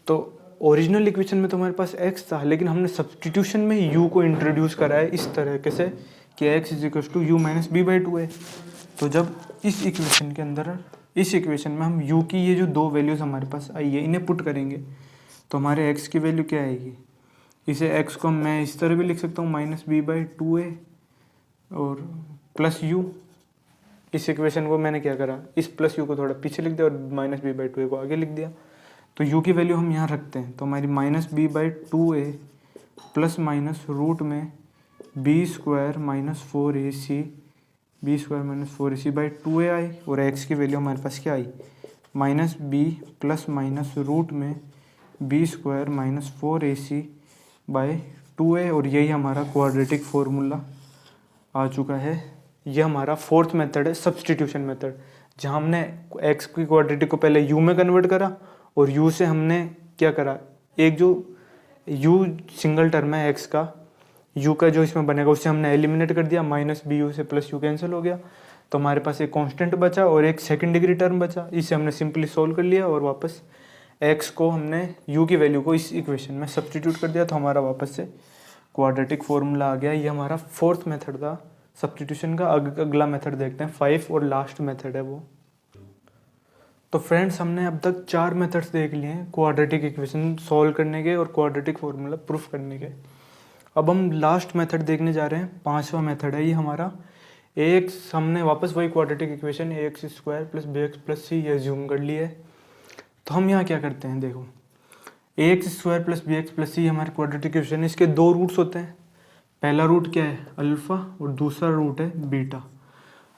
S1: तो ओरिजिनल इक्वेशन में तो हमारे पास x था, लेकिन हमने सब्सटीट्यूशन में u को इंट्रोड्यूस करा है इस तरह कैसे कि x is equal to u minus B by 2a। तो जब इस इक्वेशन के अंदर, इस इक्वेशन में हम u की ये जो दो वैल्यूज़ हमारे पास आई है इन्हें पुट करेंगे, तो हमारे x की वैल्यू क्या आएगी, इसे x को मैं इस तरह भी लिख सकता हूँ माइनस बी बाई 2a और प्लस u। इस इक्वेशन को मैंने क्या करा, इस प्लस u को थोड़ा पीछे लिख दिया और माइनस बी बाई 2a को आगे लिख दिया। तो u की वैल्यू हम यहाँ रखते हैं, तो हमारी minus B by 2a plus minus root में B square minus 4ac, B square minus 4ac by 2a आई। और x की वैल्यू हमारे पास क्या आई, minus B plus minus root में B square minus 4ac by 2a। और यही हमारा क्वाड्रेटिक फॉर्मूला आ चुका है। यह हमारा फोर्थ मेथड है, सब्सटीट्यूशन मेथड, जहाँ हमने x की क्वाड्रेटिक को पहले u में कन्वर्ट करा और u से हमने क्या करा, एक जो u सिंगल टर्म है x का, u का जो इसमें बनेगा उससे हमने एलिमिनेट कर दिया, माइनस बी यू से प्लस u कैंसिल हो गया, तो हमारे पास एक कांस्टेंट बचा और एक सेकंड डिग्री टर्म बचा। इसे हमने सिंपली सोल्व कर लिया और वापस x को हमने u की वैल्यू को इस इक्वेशन में सब्सटीट्यूट कर दिया, तो हमारा वापस से क्वाड्रेटिक फॉर्मूला आ गया। ये हमारा फोर्थ मेथड था सब्सटीट्यूशन का। अगला मेथड देखते हैं, 5 और लास्ट मेथड है वो। तो फ्रेंड्स, हमने अब तक 4 मेथड्स देख लिए हैं क्वाड्रेटिक इक्वेशन सॉल्व करने के और क्वाड्रेटिक फॉर्मूला प्रूफ करने के। अब हम लास्ट मेथड देखने जा रहे हैं, 5वां मेथड है ये हमारा। ax हमने वापस वही quadratic equation ax square plus bx plus C ये ज्यूम कर ली है। तो हम यहाँ क्या करते हैं, देखो ax square plus bx plus C हमारे क्वाड्रेटिक इक्वेशन, इसके दो रूट्स होते हैं। पहला रूट क्या है, अल्फ़ा, और दूसरा रूट है बीटा।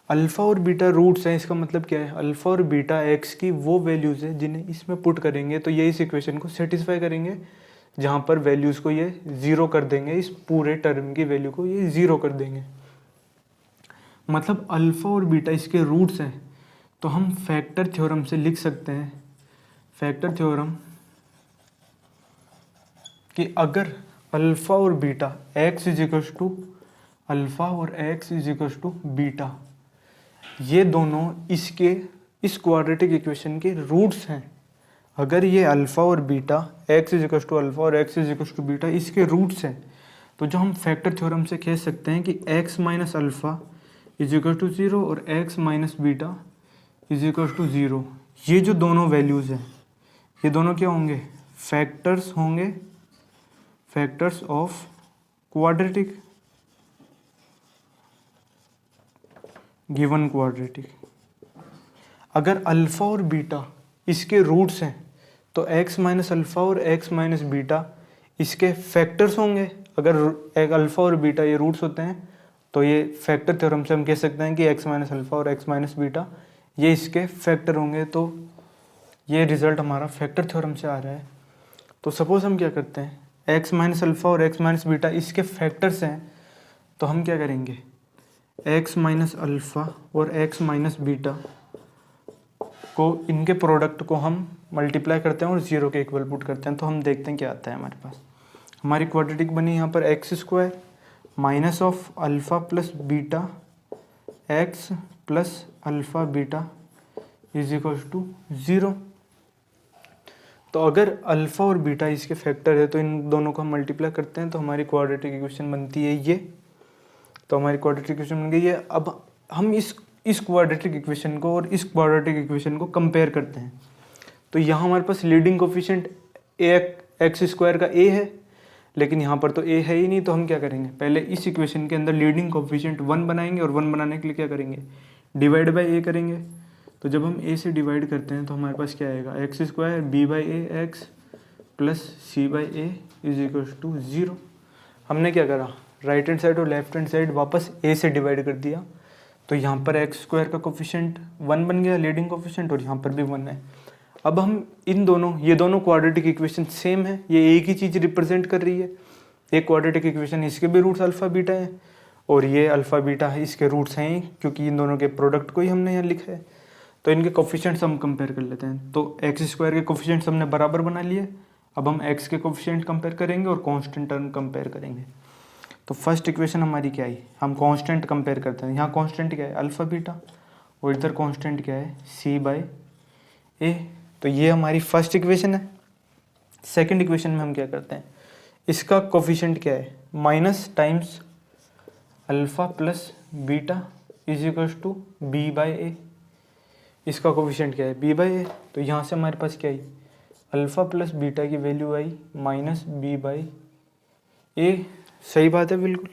S1: अल्फ़ा और बीटा रूट्स हैं, इसका मतलब क्या है, अल्फ़ा और बीटा एक्स की वो वैल्यूज़ है जिन्हें इसमें पुट करेंगे तो ये इस इक्वेशन को सेटिस्फाई करेंगे, जहाँ पर वैल्यूज़ को ये ज़ीरो कर देंगे, इस पूरे टर्म की वैल्यू को ये ज़ीरो कर देंगे। मतलब अल्फ़ा और बीटा इसके रूट्स हैं। तो हम फैक्टर थ्योरम से लिख सकते हैं, फैक्टर थ्योरम, कि अगर अल्फ़ा और beta x is equal to alpha और x is equal to beta, ये दोनों इसके इस क्वाड्रेटिक इक्वेशन के रूट्स हैं। अगर ये अल्फ़ा और beta x is equal to alpha और x is equal to beta इसके रूट्स हैं, तो जो हम फैक्टर थ्योरम से कह सकते हैं कि x minus alpha is equal to 0 और x minus beta is equal to 0। ये जो दोनों वैल्यूज़ हैं ये दोनों क्या होंगे, फैक्टर्स होंगे, factors of quadratic given quadratic. अगर अल्फ़ा और बीटा इसके रूट्स हैं तो x माइनस अल्फ़ा और x माइनस बीटा इसके फैक्टर्स होंगे। अगर एक अल्फ़ा और बीटा ये रूट्स होते हैं तो ये फैक्टर थ्योरम से हम कह सकते हैं कि x माइनस अल्फ़ा और x माइनस बीटा ये इसके फैक्टर होंगे। तो ये रिज़ल्ट हमारा फैक्टर थ्योरम से आ रहा है। तो सपोज़ हम क्या करते हैं, x माइनस अल्फ़ा और x माइनस बीटा इसके फैक्टर्स हैं, तो हम क्या करेंगे, x माइनस अल्फ़ा और x माइनस बीटा को, इनके प्रोडक्ट को हम मल्टीप्लाई करते हैं और 0 के इक्वल पुट करते हैं। तो हम देखते हैं क्या आता है हमारे पास। हमारी क्वाड्रेटिक बनी यहाँ पर x square minus of alpha plus beta x plus alpha beta is equal to 0। तो अगर अल्फ़ा और बीटा इसके फैक्टर है तो इन दोनों को हम मल्टीप्लाई करते हैं तो हमारी क्वाड्रेटिक इक्वेशन बनती है ये। तो हमारी क्वाड्रेटिक इक्वेशन बन गई है। अब हम इस क्वाड्रेटिक इक्वेशन को और इस क्वाड्रेटिक इक्वेशन को कंपेयर करते हैं। तो यहाँ हमारे पास लीडिंग कोफिशिएंट एक्स स्क्वायर का a है, लेकिन यहाँ पर तो a है ही नहीं। तो हम क्या करेंगे, पहले इस इक्वेशन के अंदर लीडिंग कोफिशिएंट 1 बनाएंगे और 1 बनाने के लिए क्या करेंगे, डिवाइड बाई a करेंगे। तो जब हम a से डिवाइड करते हैं तो हमारे पास क्या आएगा, x square b by A x plus C by A is equal to 0। हमने क्या करा, राइट हैंड साइड और लेफ्ट हैंड साइड वापस a से डिवाइड कर दिया। तो यहाँ पर एक्स स्क्वायर का कोफिशिएंट 1 बन गया लीडिंग कोफिशिएंट, और यहाँ पर भी 1 है। अब हम ये दोनों क्वाड्रेटिक इक्वेशन सेम है, ये एक ही चीज़ रिप्रेजेंट कर रही है। एक क्वाड्रेटिक इक्वेशन इसके भी रूट्स अल्फ़ा बीटा है और ये अल्फ़ा बीटा है, इसके रूट्स हैं, क्योंकि इन दोनों के प्रोडक्ट को ही हमने यहाँ लिखा है। तो इनके कोफिशिएंट्स हम कंपेयर कर लेते हैं। तो एक्स स्क्वायर के कोफिशिएंट्स हमने बराबर बना लिए। अब हम एक्स के कोफिशिएंट कंपेयर करेंगे और कांस्टेंट टर्म कंपेयर करेंगे। तो फर्स्ट इक्वेशन हमारी क्या आई, हम कांस्टेंट कंपेयर करते हैं। यहाँ कांस्टेंट क्या है, अल्फ़ा बीटा, और इधर कांस्टेंट क्या है, सी बाई ए। तो ये हमारी फर्स्ट इक्वेशन है। सेकंड इक्वेशन में हम क्या करते हैं, इसका कोफिशिएंट क्या है, minus times alpha plus beta is equal to B by A. इसका कोफिशिएंट क्या है, बी बाई ए। तो यहाँ से हमारे पास क्या आई, अल्फ़ा प्लस बीटा की वैल्यू आई माइनस बी बाई ए। सही बात है बिल्कुल।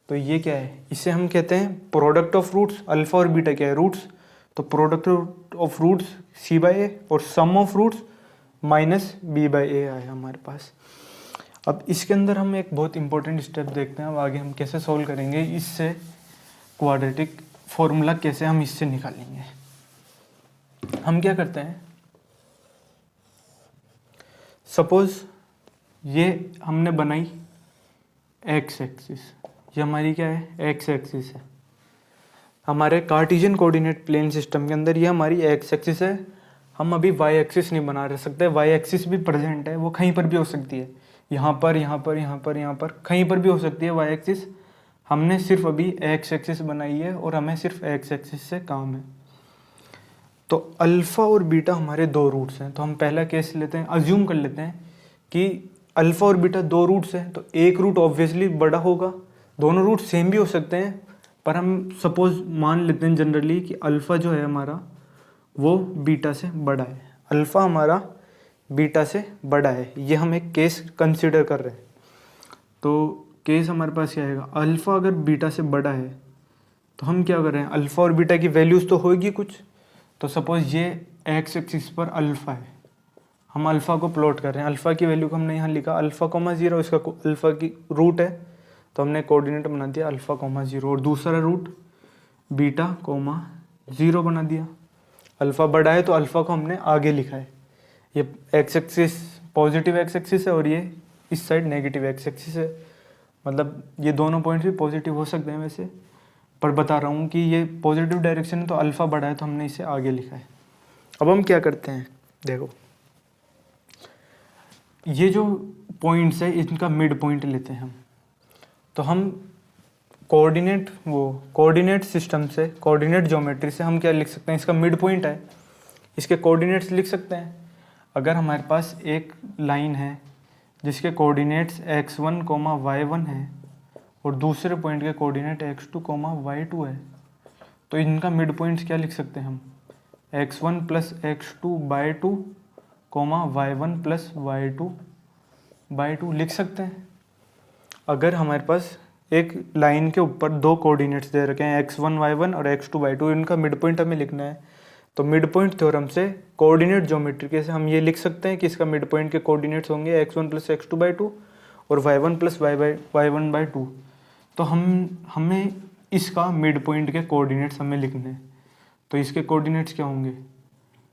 S1: तो ये क्या है, इसे हम कहते हैं प्रोडक्ट ऑफ रूट्स। अल्फ़ा और बीटा क्या है, रूट्स। तो product of roots C by A और sum of roots minus B by A आया हमारे पास। अब इसके अंदर हम एक बहुत इंपॉर्टेंट स्टेप देखते हैं। अब आगे हम कैसे सॉल्व करेंगे, इससे क्वाड्रेटिक फॉर्मूला कैसे हम इससे निकालेंगे। हम क्या करते हैं, सपोज ये हमने बनाई एक्स एक्सिस, ये हमारी क्या है, एक्स एक्सिस है। हमारे कार्टेशियन कोऑर्डिनेट प्लेन सिस्टम के अंदर ये हमारी एक्स एक्सिस है। हम अभी वाई एक्सिस नहीं बना रह सकते, वाई एक्सिस भी प्रेजेंट है, वो कहीं पर भी हो सकती है, यहाँ पर यहाँ पर यहाँ पर यहाँ पर कहीं पर भी हो सकती है वाई एक्सिस। हमने सिर्फ अभी एक्स एक्सिस बनाई है और हमें सिर्फ एक्स एक्सिस से काम है। तो अल्फ़ा और बीटा हमारे दो रूट्स हैं। तो हम पहला केस लेते हैं, अज्यूम कर लेते हैं कि अल्फ़ा और बीटा दो रूट्स हैं। तो एक रूट ऑब्वियसली बड़ा होगा, दोनों रूट सेम भी हो सकते हैं, पर हम सपोज मान लेते हैं जनरली कि अल्फ़ा जो है हमारा वो बीटा से बड़ा है, अल्फ़ा हमारा बीटा से बड़ा है। ये हम एक केस कंसिडर कर रहे हैं। तो केस हमारे पास क्या आएगा, अल्फ़ा अगर बीटा से बड़ा है तो हम क्या कर रहे हैं, अल्फ़ा और बीटा की वैल्यूज़ तो होगी कुछ। तो सपोज ये एक्स एक्सिस पर अल्फ़ा है, हम अल्फ़ा को प्लॉट कर रहे हैं। अल्फ़ा की वैल्यू को हमने यहाँ लिखा अल्फ़ा कोमा 0, इसका अल्फ़ा की रूट है तो हमने कोऑर्डिनेट बना दिया अल्फ़ा कोमा 0, और दूसरा रूट बीटा कोमा 0 बना दिया। अल्फ़ा बड़ा है तो अल्फ़ा को हमने आगे लिखा है। ये x axis positive x axis है और ये इस साइड नेगेटिव एक्स एक्सिस है। मतलब ये दोनों पॉइंट्स भी पॉजिटिव हो सकते हैं वैसे, पर बता रहा हूँ कि ये पॉजिटिव डायरेक्शन है तो अल्फ़ा बड़ा है तो हमने इसे आगे लिखा है। अब हम क्या करते हैं, देखो ये जो पॉइंट्स है इनका मिड पॉइंट लेते हैं हम। तो हम कोऑर्डिनेट सिस्टम से, कोऑर्डिनेट ज्योमेट्री से हम क्या लिख सकते हैं, इसका मिड पॉइंट है, इसके कोऑर्डिनेट्स लिख सकते हैं। अगर हमारे पास एक लाइन है जिसके कोऑर्डिनेट्स x1, y1 है और दूसरे पॉइंट के कोऑर्डिनेट x2, y2 है, तो इनका मिड पॉइंट्स क्या लिख सकते हैं हम, x1 plus x2 by 2, y1 plus y2 by 2 लिख सकते हैं। अगर हमारे पास एक लाइन के ऊपर दो कोऑर्डिनेट्स दे रखे हैं x1, y1 और x2, y2, इनका मिड पॉइंट हमें लिखना है, तो मिड पॉइंट थ्योरम से कोऑर्डिनेट ज्योमेट्री से हम ये लिख सकते हैं कि इसका मिड पॉइंट के कोऑर्डिनेट्स होंगे x1 प्लस x2 बाई 2 और y1 प्लस y1 बाई 2। तो हमें इसका मिड पॉइंट के कोऑर्डिनेट्स हमें लिखने हैं। तो इसके कोऑर्डिनेट्स क्या होंगे,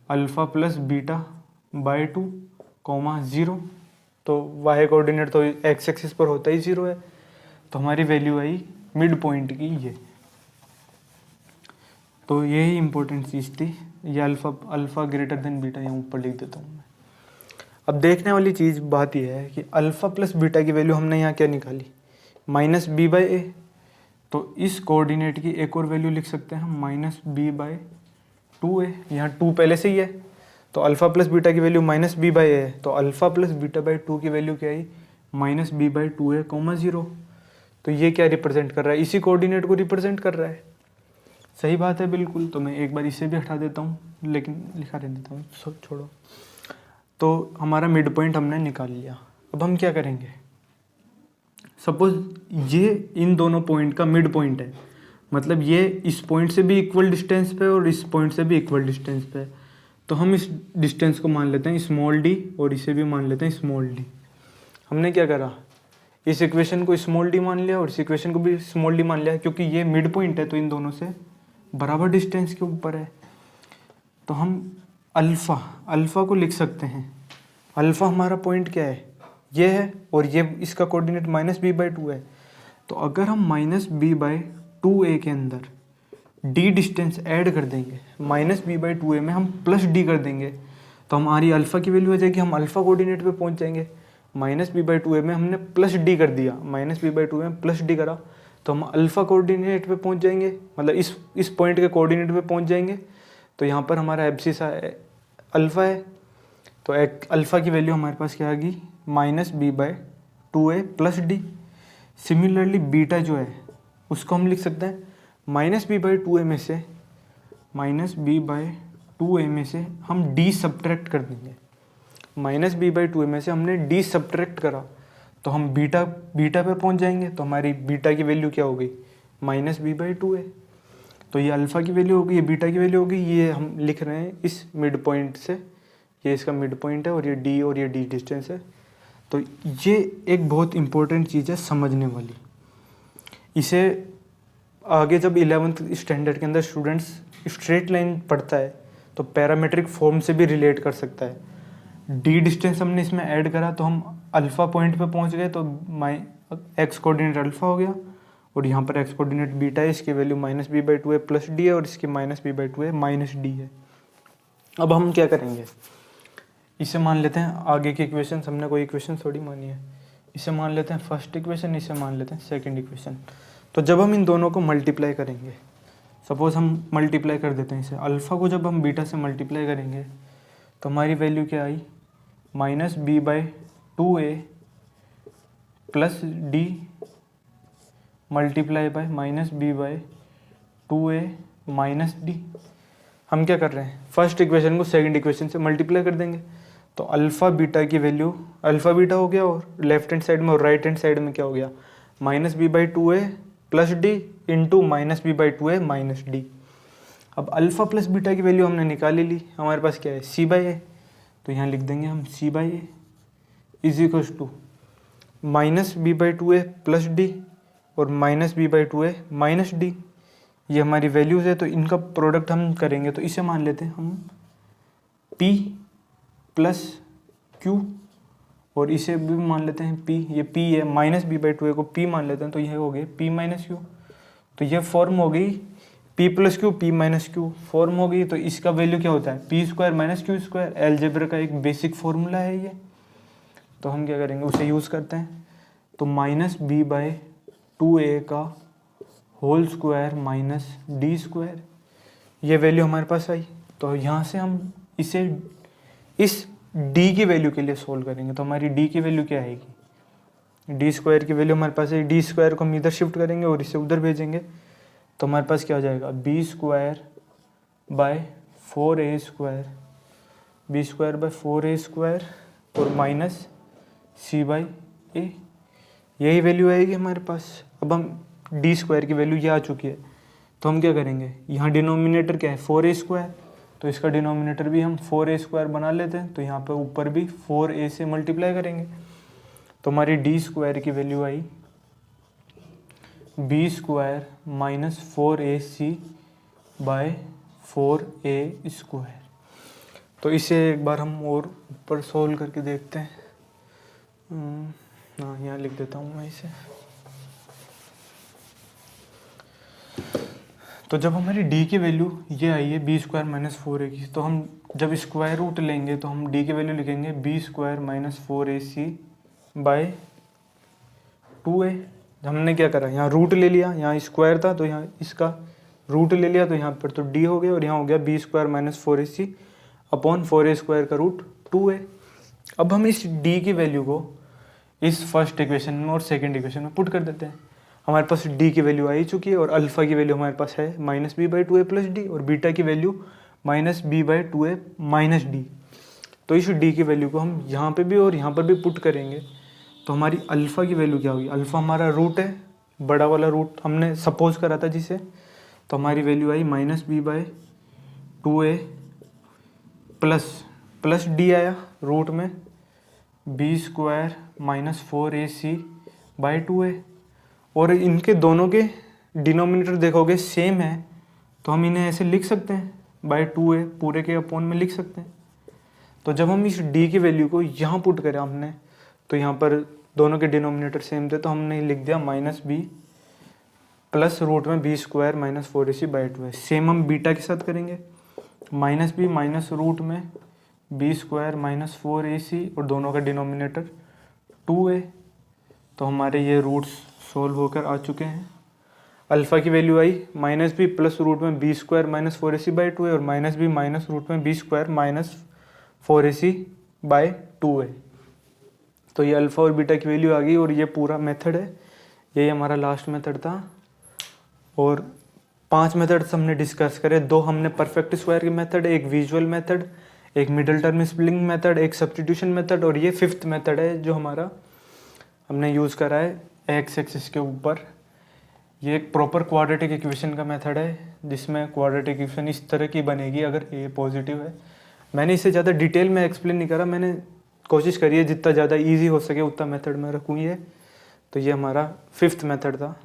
S1: alpha plus beta by 2 comma 0। तो वाई कोऑर्डिनेट तो एक्स एक्सिस पर होता ही 0 है, तो हमारी वैल्यू आई मिड पॉइंट की ये। तो यही इंपॉर्टेंट चीज़ थी। ये अल्फ़ा ग्रेटर देन बीटा यहाँ ऊपर लिख देता हूँ मैं। अब देखने वाली चीज़ बात यह है कि अल्फ़ा प्लस बीटा की वैल्यू हमने यहाँ क्या निकाली, माइनस बी बाई ए। तो इस कोऑर्डिनेट की एक और वैल्यू लिख सकते हैं हम, माइनस बी बाई 2a। यहाँ 2 पहले से ही है, तो अल्फ़ा प्लस बीटा की वैल्यू माइनस बी बाई ए है, तो अल्फ़ा प्लस बीटा बाई 2 की वैल्यू क्या आई, minus B by 2a comma 0। तो ये क्या रिप्रेजेंट कर रहा है, इसी कोऑर्डिनेट को रिप्रेजेंट कर रहा है। सही बात है बिल्कुल। तो मैं एक बार इसे भी हटा देता हूँ, लेकिन लिखा रहने देता हूँ, छोड़ो। तो हमारा मिड पॉइंट हमने निकाल लिया। अब हम क्या करेंगे, सपोज ये इन दोनों पॉइंट का मिड पॉइंट है, मतलब ये इस पॉइंट से भी इक्वल डिस्टेंस पे और इस पॉइंट से भी इक्वल डिस्टेंस पे, तो हम इस डिस्टेंस को मान लेते हैं स्मॉल डी और इसे भी मान लेते हैं स्मॉल डी। हमने क्या करा, इस इक्वेशन को स्मॉल डी मान लिया और इस इक्वेशन को भी स्मॉल डी मान लिया, क्योंकि ये मिड पॉइंट है तो इन दोनों से बराबर डिस्टेंस के ऊपर है। तो हम अल्फ़ा को लिख सकते हैं, अल्फ़ा हमारा पॉइंट क्या है, ये है, और ये इसका कोऑर्डिनेट माइनस बी बाई 2 है। तो अगर हम माइनस बी बाई 2a के अंदर d डिस्टेंस ऐड कर देंगे, माइनस बी बाई 2a में हम प्लस d कर देंगे, तो हमारी अल्फ़ा की वैल्यू आ जाएगी, हम अल्फ़ा कोऑर्डिनेट पे पहुंच जाएंगे। माइनस बी बाई 2a में हमने प्लस d कर दिया, माइनस बी बाई 2a में प्लस d करा, तो हम अल्फ़ा कोऑर्डिनेट पे पहुंच जाएंगे, मतलब इस पॉइंट के कोऑर्डिनेट पे पहुंच जाएंगे। तो यहाँ पर हमारा एब्सिस अल्फ़ा है, तो अल्फ़ा की वैल्यू हमारे पास क्या आ गई, minus B by 2a plus d. Similarly beta जो है उसको हम लिख सकते हैं माइनस बी बाई 2a में से, माइनस बी बाई 2a में से हम d सब्ट्रैक्ट कर देंगे। माइनस बी बाई 2a में से हमने d सब्ट्रैक्ट करा, तो हम बीटा पे पहुंच जाएंगे। तो हमारी बीटा की वैल्यू क्या हो गई, माइनस बी बाई 2a। तो ये अल्फ़ा की वैल्यू होगी, ये बीटा की वैल्यू होगी, ये हम लिख रहे हैं इस मिड पॉइंट से, ये इसका मिड पॉइंट है और ये d डिस्टेंस है। तो ये एक बहुत इंपॉर्टेंट चीज़ है समझने वाली। इसे आगे जब 11th स्टैंडर्ड के अंदर स्टूडेंट्स स्ट्रेट लाइन पढ़ता है तो पैरामेट्रिक फॉर्म से भी रिलेट कर सकता है। डी डिस्टेंस हमने इसमें ऐड करा तो हम अल्फ़ा पॉइंट पे पहुंच गए, तो एक्स कोऑर्डिनेट अल्फ़ा हो गया और यहाँ पर एक्स कोऑर्डिनेट बीटा है, इसकी वैल्यू माइनस बी बाई 2 है प्लस डी है और इसकी माइनस बी बाई 2 है माइनस डी है। अब हम क्या करेंगे, इसे मान लेते हैं आगे की इक्वेशन, हमने कोई इक्वेशन थोड़ी मानी है, इसे मान लेते हैं फर्स्ट इक्वेशन, इसे मान लेते हैं सेकंड इक्वेशन। तो जब हम इन दोनों को मल्टीप्लाई करेंगे, सपोज हम मल्टीप्लाई कर देते हैं इसे, अल्फ़ा को जब हम बीटा से मल्टीप्लाई करेंगे तो हमारी वैल्यू क्या आई, minus B by 2a plus D multiply by minus B by 2a minus D. हम क्या कर रहे हैं, फर्स्ट इक्वेशन को सेकंड इक्वेशन से मल्टीप्लाई कर देंगे, तो अल्फ़ा बीटा की वैल्यू अल्फ़ा बीटा हो गया और लेफ्ट हैंड साइड में और राइट हैंड साइड में क्या हो गया, minus B by 2a plus d into minus B by 2a minus d. अब अल्फ़ा प्लस बीटा की वैल्यू हमने निकाल ली, हमारे पास क्या है सी बाई ए, तो यहाँ लिख देंगे हम C by A is equals to minus B by 2a plus D और minus B by 2a minus D. ये हमारी वैल्यूज़ है, तो इनका प्रोडक्ट हम करेंगे तो इसे मान लेते हैं हम P प्लस Q और इसे भी मान लेते हैं P, ये P है, माइनस बी बाई 2a को P मान लेते हैं, तो यह हो गया P माइनस Q। तो ये फॉर्म हो गई P plus Q, P minus Q form हो गई। तो इसका वैल्यू क्या होता है, P square minus Q square, algebra का एक बेसिक फॉर्मूला है ये। तो हम क्या करेंगे, उसे यूज़ करते हैं। तो माइनस बी बाई 2a का whole square minus d square, ये वैल्यू हमारे पास आई। तो यहाँ से हम इसे इस d की वैल्यू के लिए सोल्व करेंगे, तो हमारी d की वैल्यू क्या आएगी, डी स्क्वायर की वैल्यू हमारे पास है, डी स्क्वायर को हम इधर शिफ्ट करेंगे और इसे उधर भेजेंगे, तो हमारे पास क्या हो जाएगा, b square by 4a square, b square by 4a square और माइनस सी बाई ए, यही वैल्यू आएगी हमारे पास। अब हम डी स्क्वायर की वैल्यू ये आ चुकी है, तो हम क्या करेंगे, यहाँ डिनोमिनेटर क्या है 4a स्क्वायर, तो इसका डिनोमिनेटर भी हम 4a स्क्वायर बना लेते हैं, तो यहाँ पे ऊपर भी 4a से मल्टीप्लाई करेंगे, तो हमारी डी स्क्वायर की वैल्यू आई B square minus 4ac by 4a²। तो इसे एक बार हम और ऊपर सोल्व करके देखते हैं। हाँ, यहाँ लिख देता हूँ मैं इसे। तो जब हमारी d की वैल्यू ये आई है b² - 4a की, तो हम जब स्क्वायर रूट लेंगे तो हम d की वैल्यू लिखेंगे b² - 4ac बाय 2a। हमने क्या करा, यहाँ रूट ले लिया, यहाँ स्क्वायर था तो यहाँ इसका रूट ले लिया, तो यहाँ पर तो d हो गया और यहाँ हो गया b² - 4ac अपॉन 4a² का रूट 2a। अब हम इस d की वैल्यू को इस फर्स्ट इक्वेशन में और सेकंड इक्वेशन में पुट कर देते हैं। हमारे पास d की वैल्यू आ ही चुकी है और अल्फ़ा की वैल्यू हमारे पास है -b/2a + d और बीटा की वैल्यू -b/2a - d। तो इस d की वैल्यू को हम यहाँ पे भी और यहाँ पर भी पुट करेंगे तो हमारी अल्फ़ा की वैल्यू क्या होगी, अल्फ़ा हमारा रूट है, बड़ा वाला रूट हमने सपोज करा था जिसे, तो हमारी वैल्यू आई -b/2a प्लस d आया रूट में b² - 4ac बाय 2a। और इनके दोनों के डिनोमिनेटर देखोगे सेम है, तो हम इन्हें ऐसे लिख सकते हैं बाय 2a पूरे के अपॉन में लिख सकते हैं। तो जब हम इस d की वैल्यू को यहाँ पुट करें हमने, तो यहाँ पर दोनों के डिनोमिनेटर सेम थे, तो हमने लिख दिया -b प्लस रूट में b² - 4ac bye 2a। Same हम बीटा के साथ करेंगे, -b माइनस रूट में b² - 4ac और दोनों का डिनोमिनेटर 2a। तो हमारे ये रूट्स सोल्व होकर आ चुके हैं। अल्फ़ा की वैल्यू आई -b प्लस रूट में b² - 4ac बाय 2a और -b माइनस रूट में b² - 4ac बाय 2a। तो ये अल्फ़ा और बीटा की वैल्यू आ गई और ये पूरा मेथड है, यही हमारा लास्ट मेथड था। और 5 मेथड्स हमने डिस्कस करे, 2 हमने परफेक्ट स्क्वायर की मेथड, एक विजुअल मेथड, एक मिडिल टर्म स्प्लिटिंग मेथड, एक सब्स्टिट्यूशन मेथड और ये 5th मेथड है जो हमारा हमने यूज़ करा है एक्स एक्सिस के ऊपर। ये एक प्रॉपर क्वाड्रेटिक इक्वेशन का मेथड है जिसमें क्वाड्रेटिक इक्वेशन इस तरह की बनेगी अगर ए पॉजिटिव है। मैंने इसे ज़्यादा डिटेल में एक्सप्लेन नहीं करा, मैंने कोशिश करी है जितना ज़्यादा इजी हो सके उतना मेथड में रखूँ ये। तो ये हमारा 5th मेथड था।